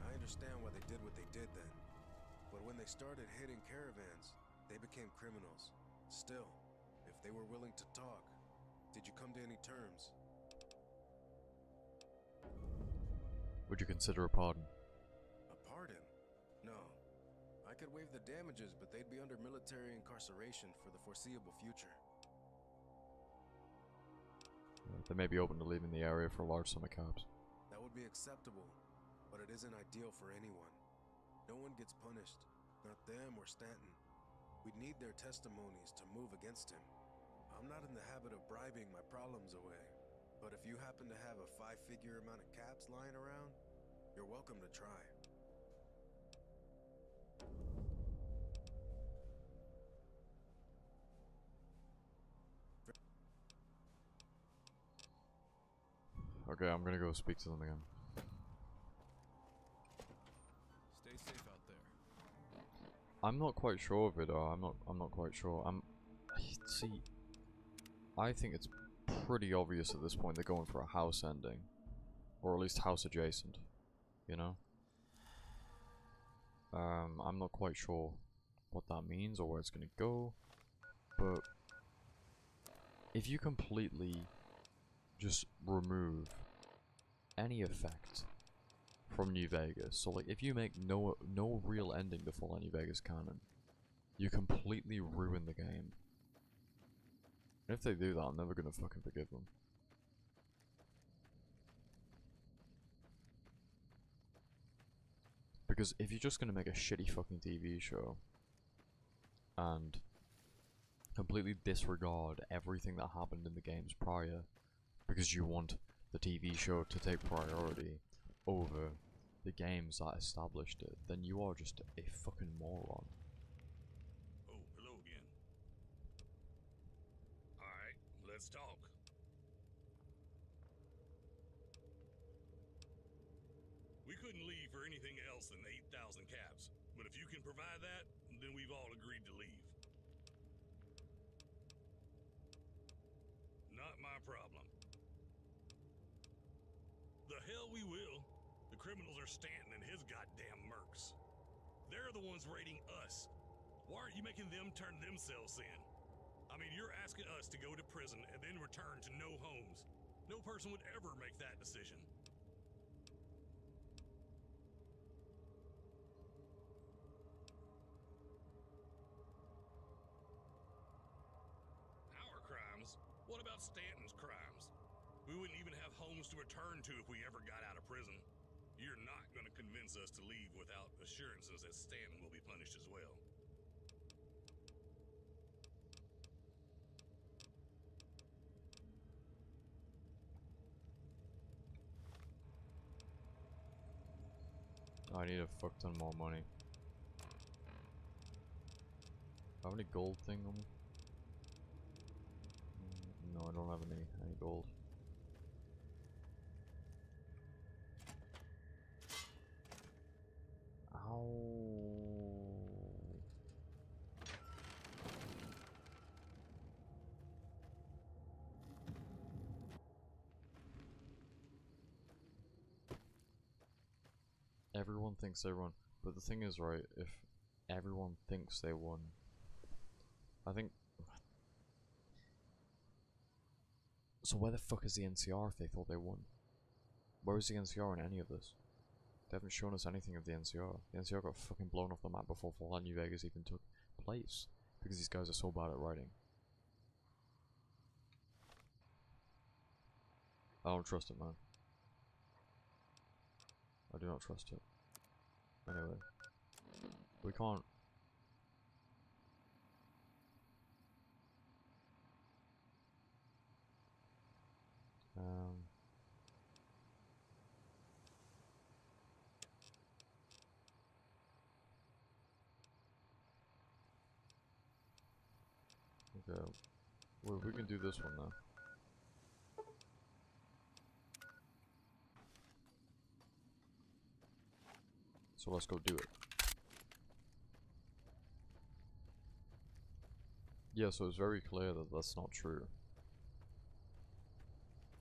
Speaker 8: I understand why they did what they did then. But when they started hitting caravans, they became criminals. Still, if they were willing to talk, did you come to any terms?
Speaker 1: Would you consider a pardon?
Speaker 8: A pardon? No. I could waive the damages, but they'd be under military incarceration for the foreseeable future.
Speaker 1: They may be open to leaving the area for a large sum of caps.
Speaker 8: That would be acceptable, but it isn't ideal for anyone. No one gets punished, not them or Stanton. We'd need their testimonies to move against him. I'm not in the habit of bribing my problems away, but if you happen to have a 5-figure amount of caps lying around, you're welcome to try.
Speaker 1: Okay, I'm gonna go speak to them again.
Speaker 3: Stay safe out there.
Speaker 1: I'm not quite sure, Vidar. I'm not quite sure. See, I think it's pretty obvious at this point they're going for a house ending, or at least house adjacent. You know. I'm not quite sure what that means or where it's gonna go, but if you completely just remove any effect from New Vegas, so like if you make no real ending to Fallout New Vegas canon, you completely ruin the game. And if they do that, I'm never gonna fucking forgive them. Because if you're just gonna make a shitty fucking TV show and completely disregard everything that happened in the games prior because you want the TV show to take priority over the games that established it, then you are just a fucking moron.
Speaker 4: Oh, hello again. Alright, let's talk. We couldn't leave for anything else than 8,000 caps, but if you can provide that, then we've all agreed to leave. Not my problem. The hell we will. The criminals are Stanton and his goddamn mercs. They're the ones raiding us. Why aren't you making them turn themselves in? I mean, you're asking us to go to prison and then return to no homes. No person would ever make that decision. Our crimes? What about Stanton's crimes? We wouldn't even have homes to return to if we ever got out of prison. You're not going to convince us to leave without assurances that Stanton will be punished as well.
Speaker 1: I need a fuck ton more money. I have any gold thing on me? No, I don't have any gold. Ow. Everyone thinks they won, but the thing is, right, if everyone thinks they won, I think... So where the fuck is the NCR if they thought they won? Where is the NCR in any of this? They haven't shown us anything of the NCR. The NCR got fucking blown off the map before Fallout New Vegas even took place. Because these guys are so bad at writing. I don't trust it, man. I do not trust it. Anyway. We can't... Okay. Well, we can do this one now. So let's go do it. Yeah, so it's very clear that that's not true.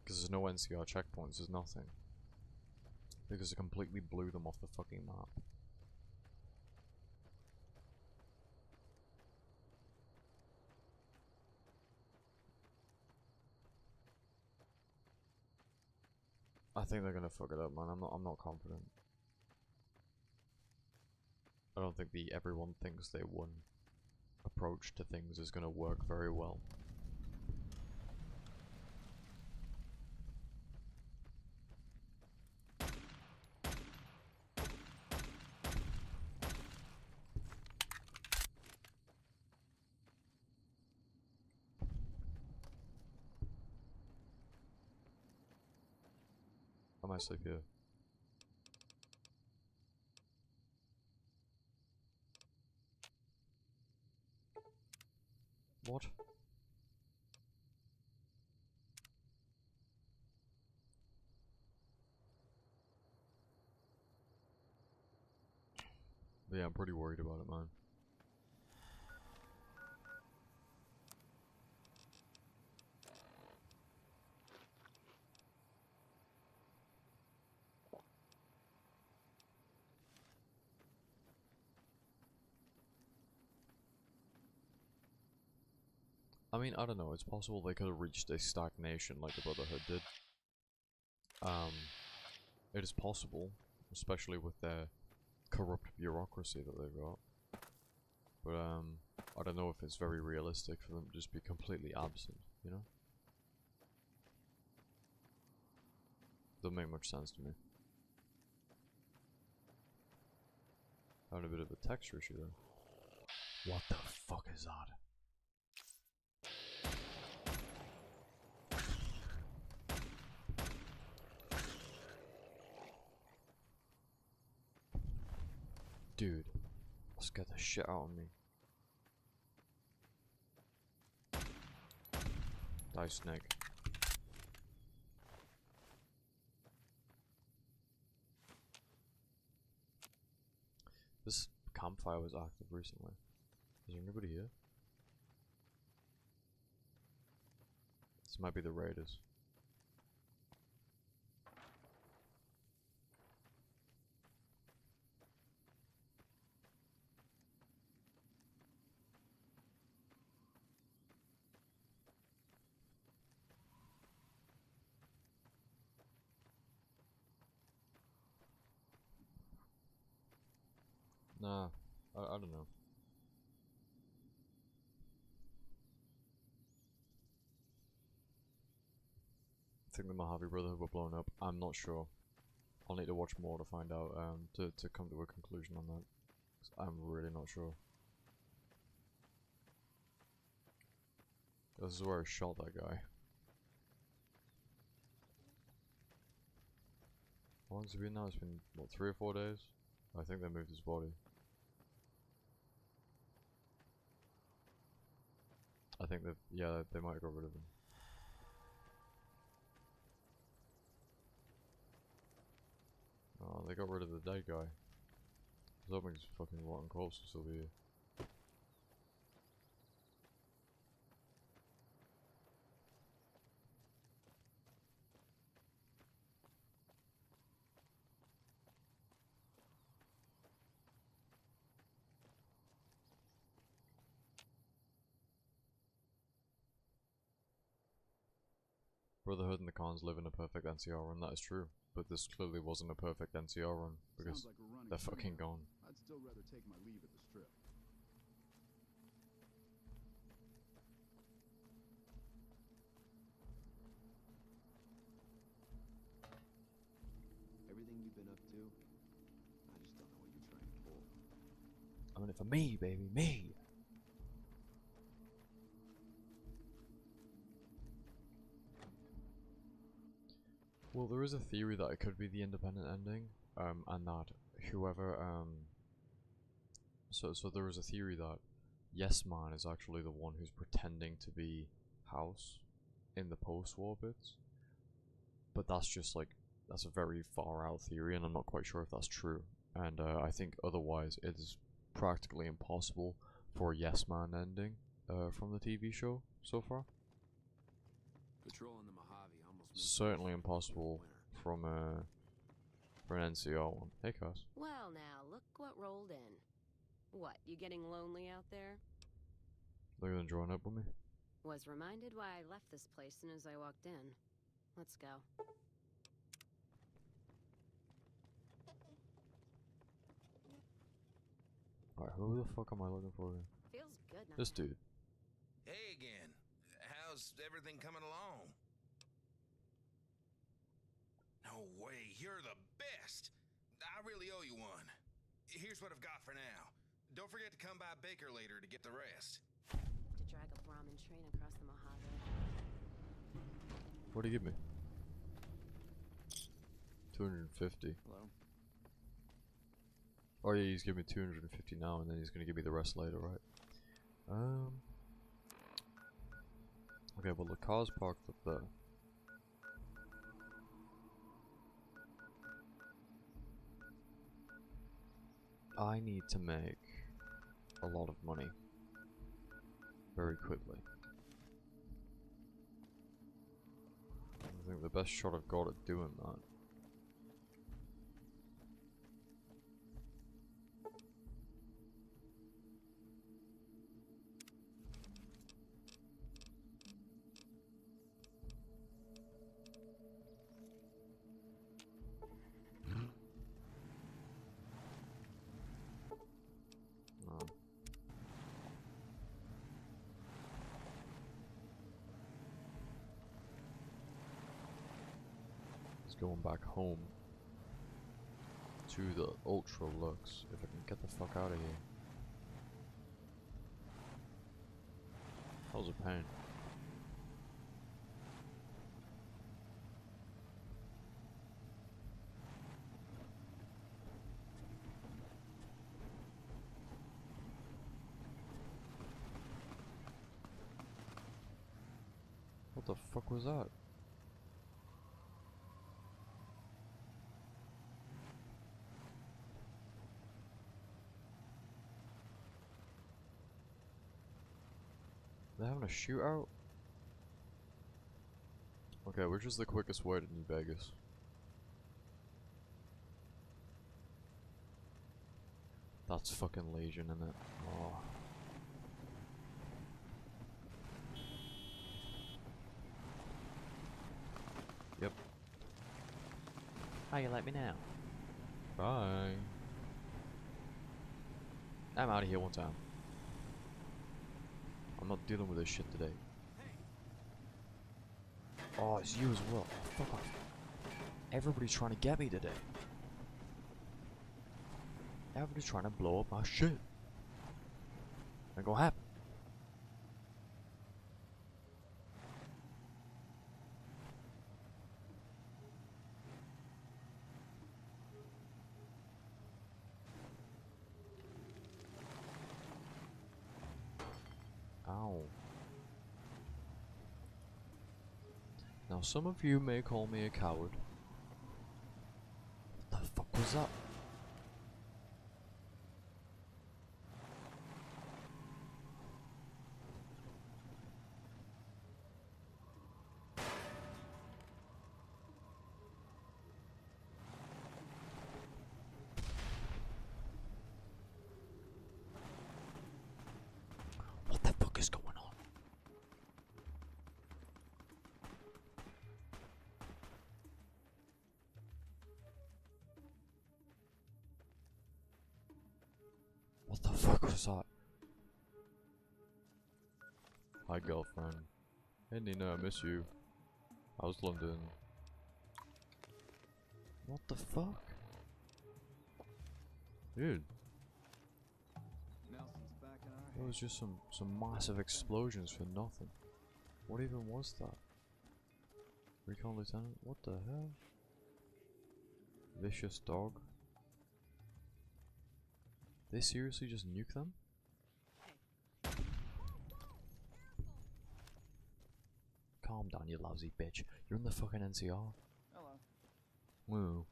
Speaker 1: Because there's no NCR checkpoints, there's nothing. Because it completely blew them off the fucking map. I think they're gonna fuck it up, man. I'm not confident. I don't think the everyone thinks they won approach to things is gonna work very well. I might sleep here. What? But yeah, I'm pretty worried about it, man. I mean, I don't know, it's possible they could have reached a stagnation like the Brotherhood did. It is possible, especially with their corrupt bureaucracy that they've got. But, I don't know if it's very realistic for them to just be completely absent, you know? Doesn't make much sense to me. Having a bit of a texture issue there. What the fuck is that? Dude, let's get the shit out of me. Die, snake. This campfire was active recently. Is there anybody here? This might be the raiders. Nah, I don't know. I think the Mojave Brotherhood were blown up. I'm not sure. I'll need to watch more to find out, to come to a conclusion on that. 'Cause I'm really not sure. This is where I shot that guy. How long's it been now? It's been, what, 3 or 4 days? I think they moved his body. I think that, yeah, they might have got rid of him. Oh, they got rid of the dead guy. I was hoping his fucking rotten corpse will still be here. Brotherhood and the Khans live in a perfect NCR run, that is true. But this clearly wasn't a perfect NCR run, because
Speaker 9: Sounds like we're running
Speaker 1: they're
Speaker 9: somewhere.
Speaker 1: fucking gone.
Speaker 9: I'd still rather take my leave at the strip. Everything you've been up to, I just don't know what you're trying to pull.
Speaker 1: I'm in it for me, baby, me! Well, there is a theory that it could be the independent ending, and that whoever, so there is a theory that Yes Man is actually the one who's pretending to be House in the post-war bits, but that's just like, that's a very far out theory, and I'm not quite sure if that's true, and I think otherwise it is practically impossible for a Yes Man ending, from the TV show so far.
Speaker 8: Patrolling the Mojave almost makes
Speaker 1: Certainly
Speaker 8: me feel like
Speaker 1: impossible
Speaker 8: a winner.
Speaker 1: from for an NCR one. Hey, Cass.
Speaker 10: Well, now, look what rolled in. What, you getting lonely out there?
Speaker 1: They're gonna join up with me.
Speaker 10: Was reminded why I left this place soon as I walked in. Let's go.
Speaker 1: Alright, who the fuck am I looking for here?
Speaker 10: Feels good. Not
Speaker 1: This
Speaker 10: to-
Speaker 1: dude.
Speaker 11: Hey again. How's everything coming along? No way, you're the best. I really owe you one. Here's what I've got for now. Don't forget to come by Baker later to get the rest.
Speaker 10: To drag a Brahmin train across the Mojave.
Speaker 1: What'd he give me? 250.
Speaker 9: Hello?
Speaker 1: Oh yeah, he's giving me 250 now, and then he's gonna give me the rest later, right? Okay, well the car's parked up there. I need to make a lot of money very quickly. I think the best shot I've got at doing that . Going back home to the Ultra Lux if I can get the fuck out of here. That was a pain. What the fuck was that? They're having a shootout? Okay, which is the quickest way to New Vegas? That's fucking Legion, isn't it? Oh. Yep. How you like me now? Bye. I'm out of here one time. I'm not dealing with this shit today. Oh, it's you as well. Oh, fuck off. Everybody's trying to get me today. Everybody's trying to blow up my shit. Ain't gonna happen. Ow. Now, some of you may call me a coward. What the fuck was that? What the fuck is going on? What the fuck was that? Hi, girlfriend. Hey, Nina, I miss you. How's London? What the fuck? Dude.
Speaker 9: Nelson's back in our
Speaker 1: There was just some massive explosions for nothing. What even was that? Recon Lieutenant? What the hell? Vicious dog? They seriously just nuke them? Calm down, you lousy bitch. You're in the fucking NCR.
Speaker 9: Hello.
Speaker 1: Woo.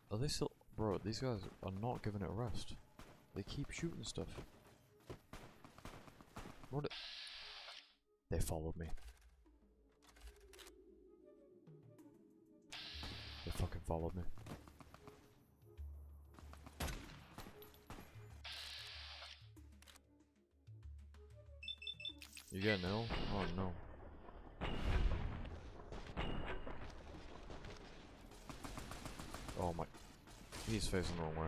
Speaker 1: Are they still... Bro, these guys are not giving it a rest. They keep shooting stuff. What? They followed me. They fucking followed me. You getting ill? Oh no. Oh my. He's facing the wrong way.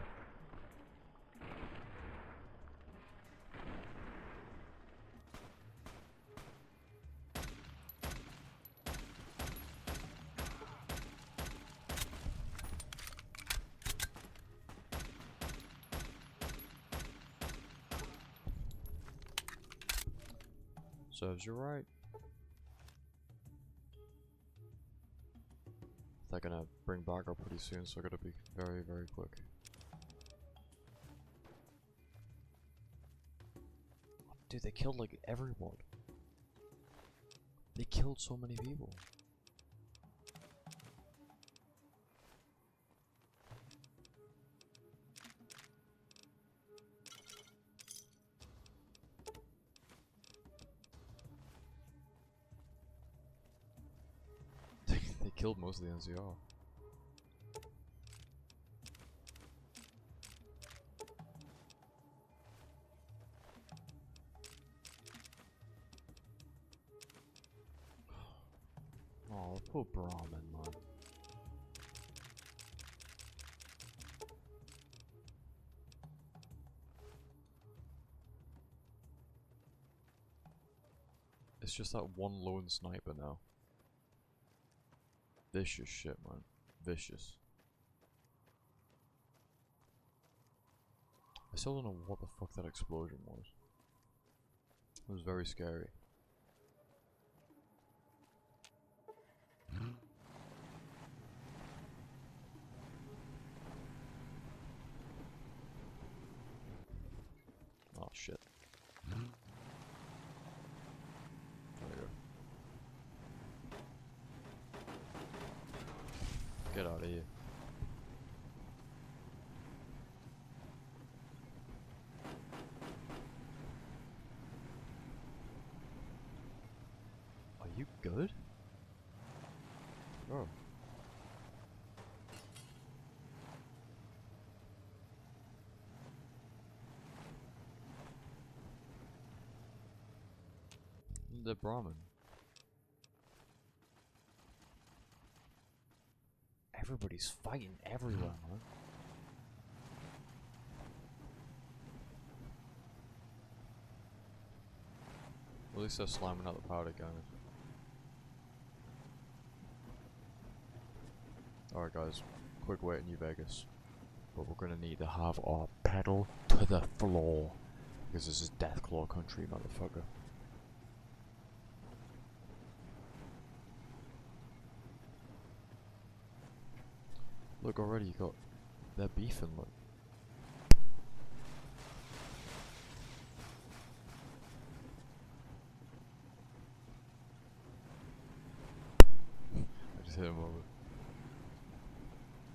Speaker 1: Serves you right. They're gonna bring backup pretty soon, so I gotta be very, very quick. Dude, they killed like everyone. They killed so many people. They killed most of the NCR. Oh, poor Brahmin, man. It's just that one lone sniper now. Vicious shit, man. Vicious. I still don't know what the fuck that explosion was. It was very scary. Oh shit. There we go. Get out of here. Are you good? Oh. The Brahmin. Everybody's fighting everywhere, man. At least they're slamming out the powder guns. Alright guys, quick wait in New Vegas. But we're gonna need to have our pedal to the floor. Because this is Deathclaw country, motherfucker. Look, already you got... They're beefing, look. I just hit him over.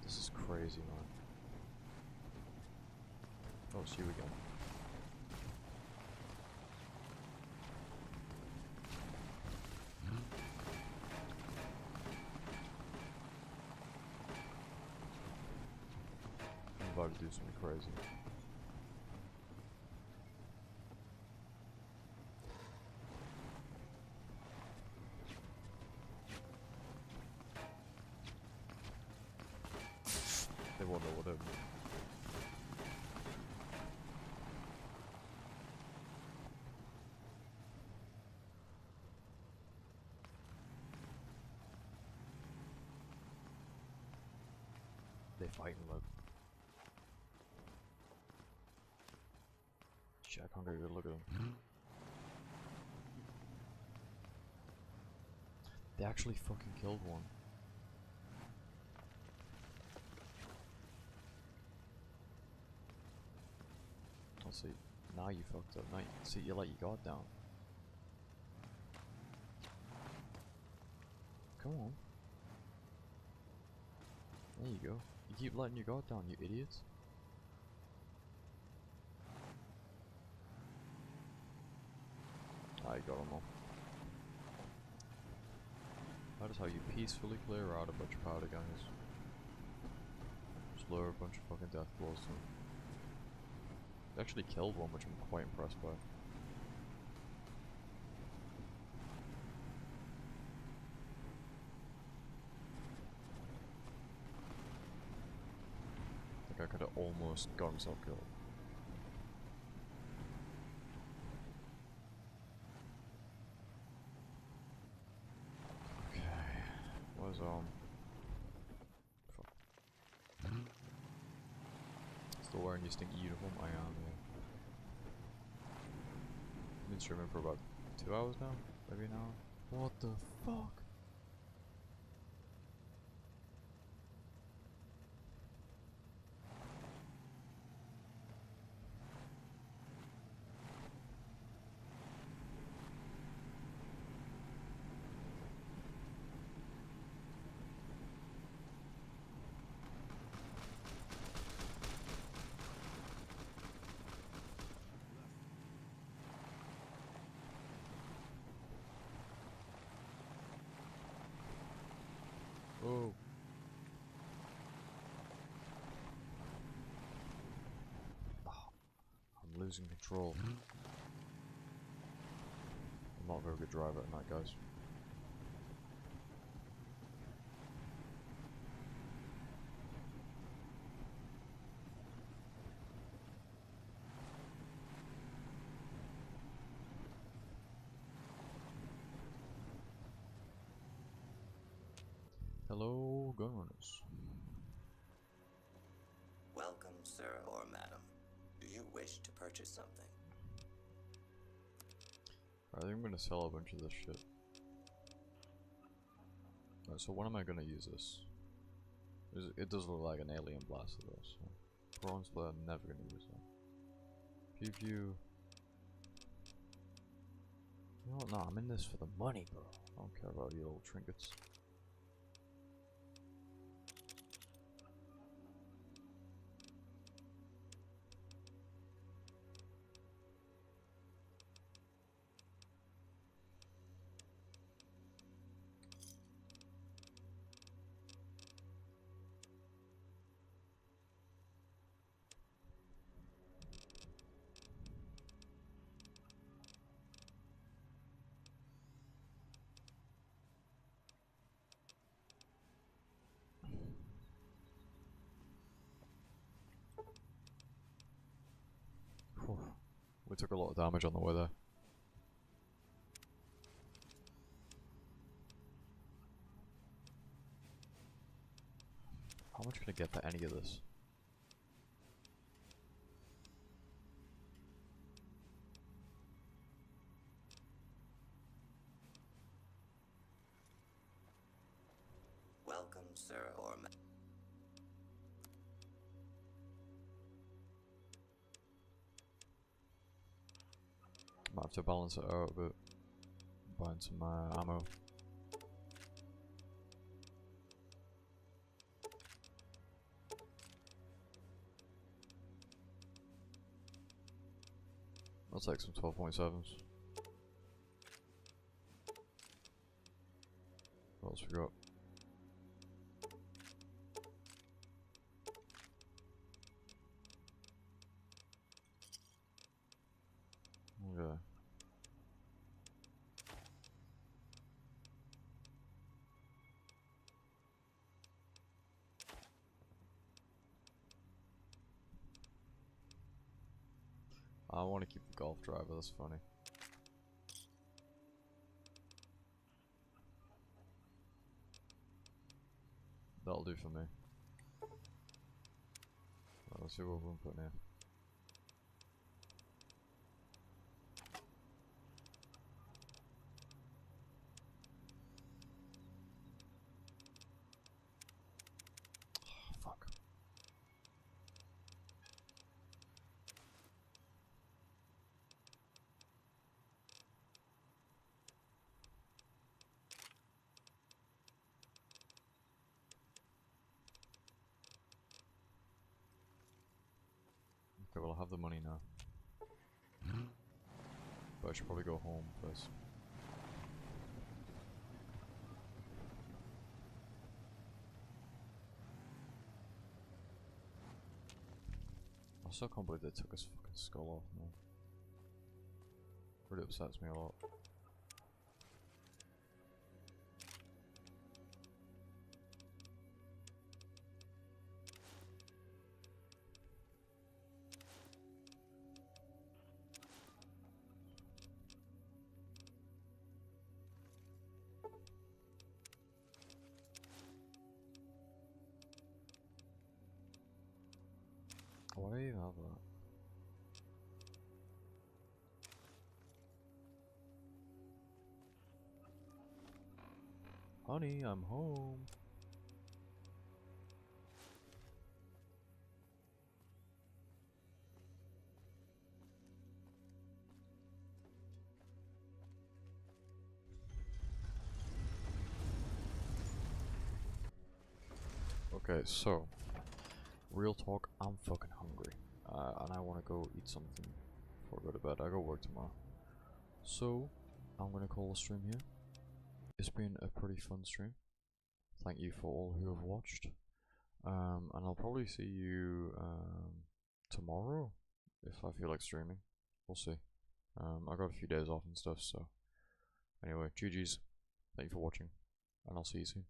Speaker 1: This is crazy, man. Oh, it's you again. I'm about to do something crazy. They won't know what it is. They fighting, look. Shit, I can't get a good look at them. They actually fucking killed one. Let's see. Now you fucked up. Now see, you let your guard down. Come on. There you go. You keep letting your guard down, you idiots. I got them all. That is how you peacefully clear out a bunch of powder guns. Just lure a bunch of fucking death blows to them. They actually killed one, which I'm quite impressed by. I think I could have almost got himself killed. Okay, where's fuck. Still wearing your stinky uniform? I am, yeah. I've been streaming for about 2 hours now, maybe an hour. What the fuck? Oh. I'm losing control. I'm not a very good driver at night, guys. Hello, gunrunners.
Speaker 12: Welcome, sir or madam. Do you wish to purchase something?
Speaker 1: I think I'm gonna sell a bunch of this shit. Alright, so when am I gonna use this? It does look like an alien blaster though, so... Prawns, but I'm never gonna use that. Preview... You know what, nah, I'm in this for the money, bro. I don't care about your old trinkets. We took a lot of damage on the way there. How much can I get for any of this?
Speaker 12: Welcome, sir or madam.
Speaker 1: to balance it out a bit. Buying some ammo. I'll take some 12.7s. What else we got? Okay. I want to keep the golf driver, that's funny. That'll do for me. Right, let's see what we're putting here. Oh, fuck. Okay, well I have the money now. But I should probably go home first. I still can't believe they took his fucking skull off, man. Really upsets me a lot. Why do you even have that? Honey, I'm home. Okay, so real talk, I'm fucking hungry. And I want to go eat something before I go to bed. I go work tomorrow. So, I'm gonna call the stream here. It's been a pretty fun stream. Thank you for all who have watched. And I'll probably see you tomorrow if I feel like streaming. We'll see. I got a few days off and stuff, so anyway, GG's. Thank you for watching, and I'll see you soon.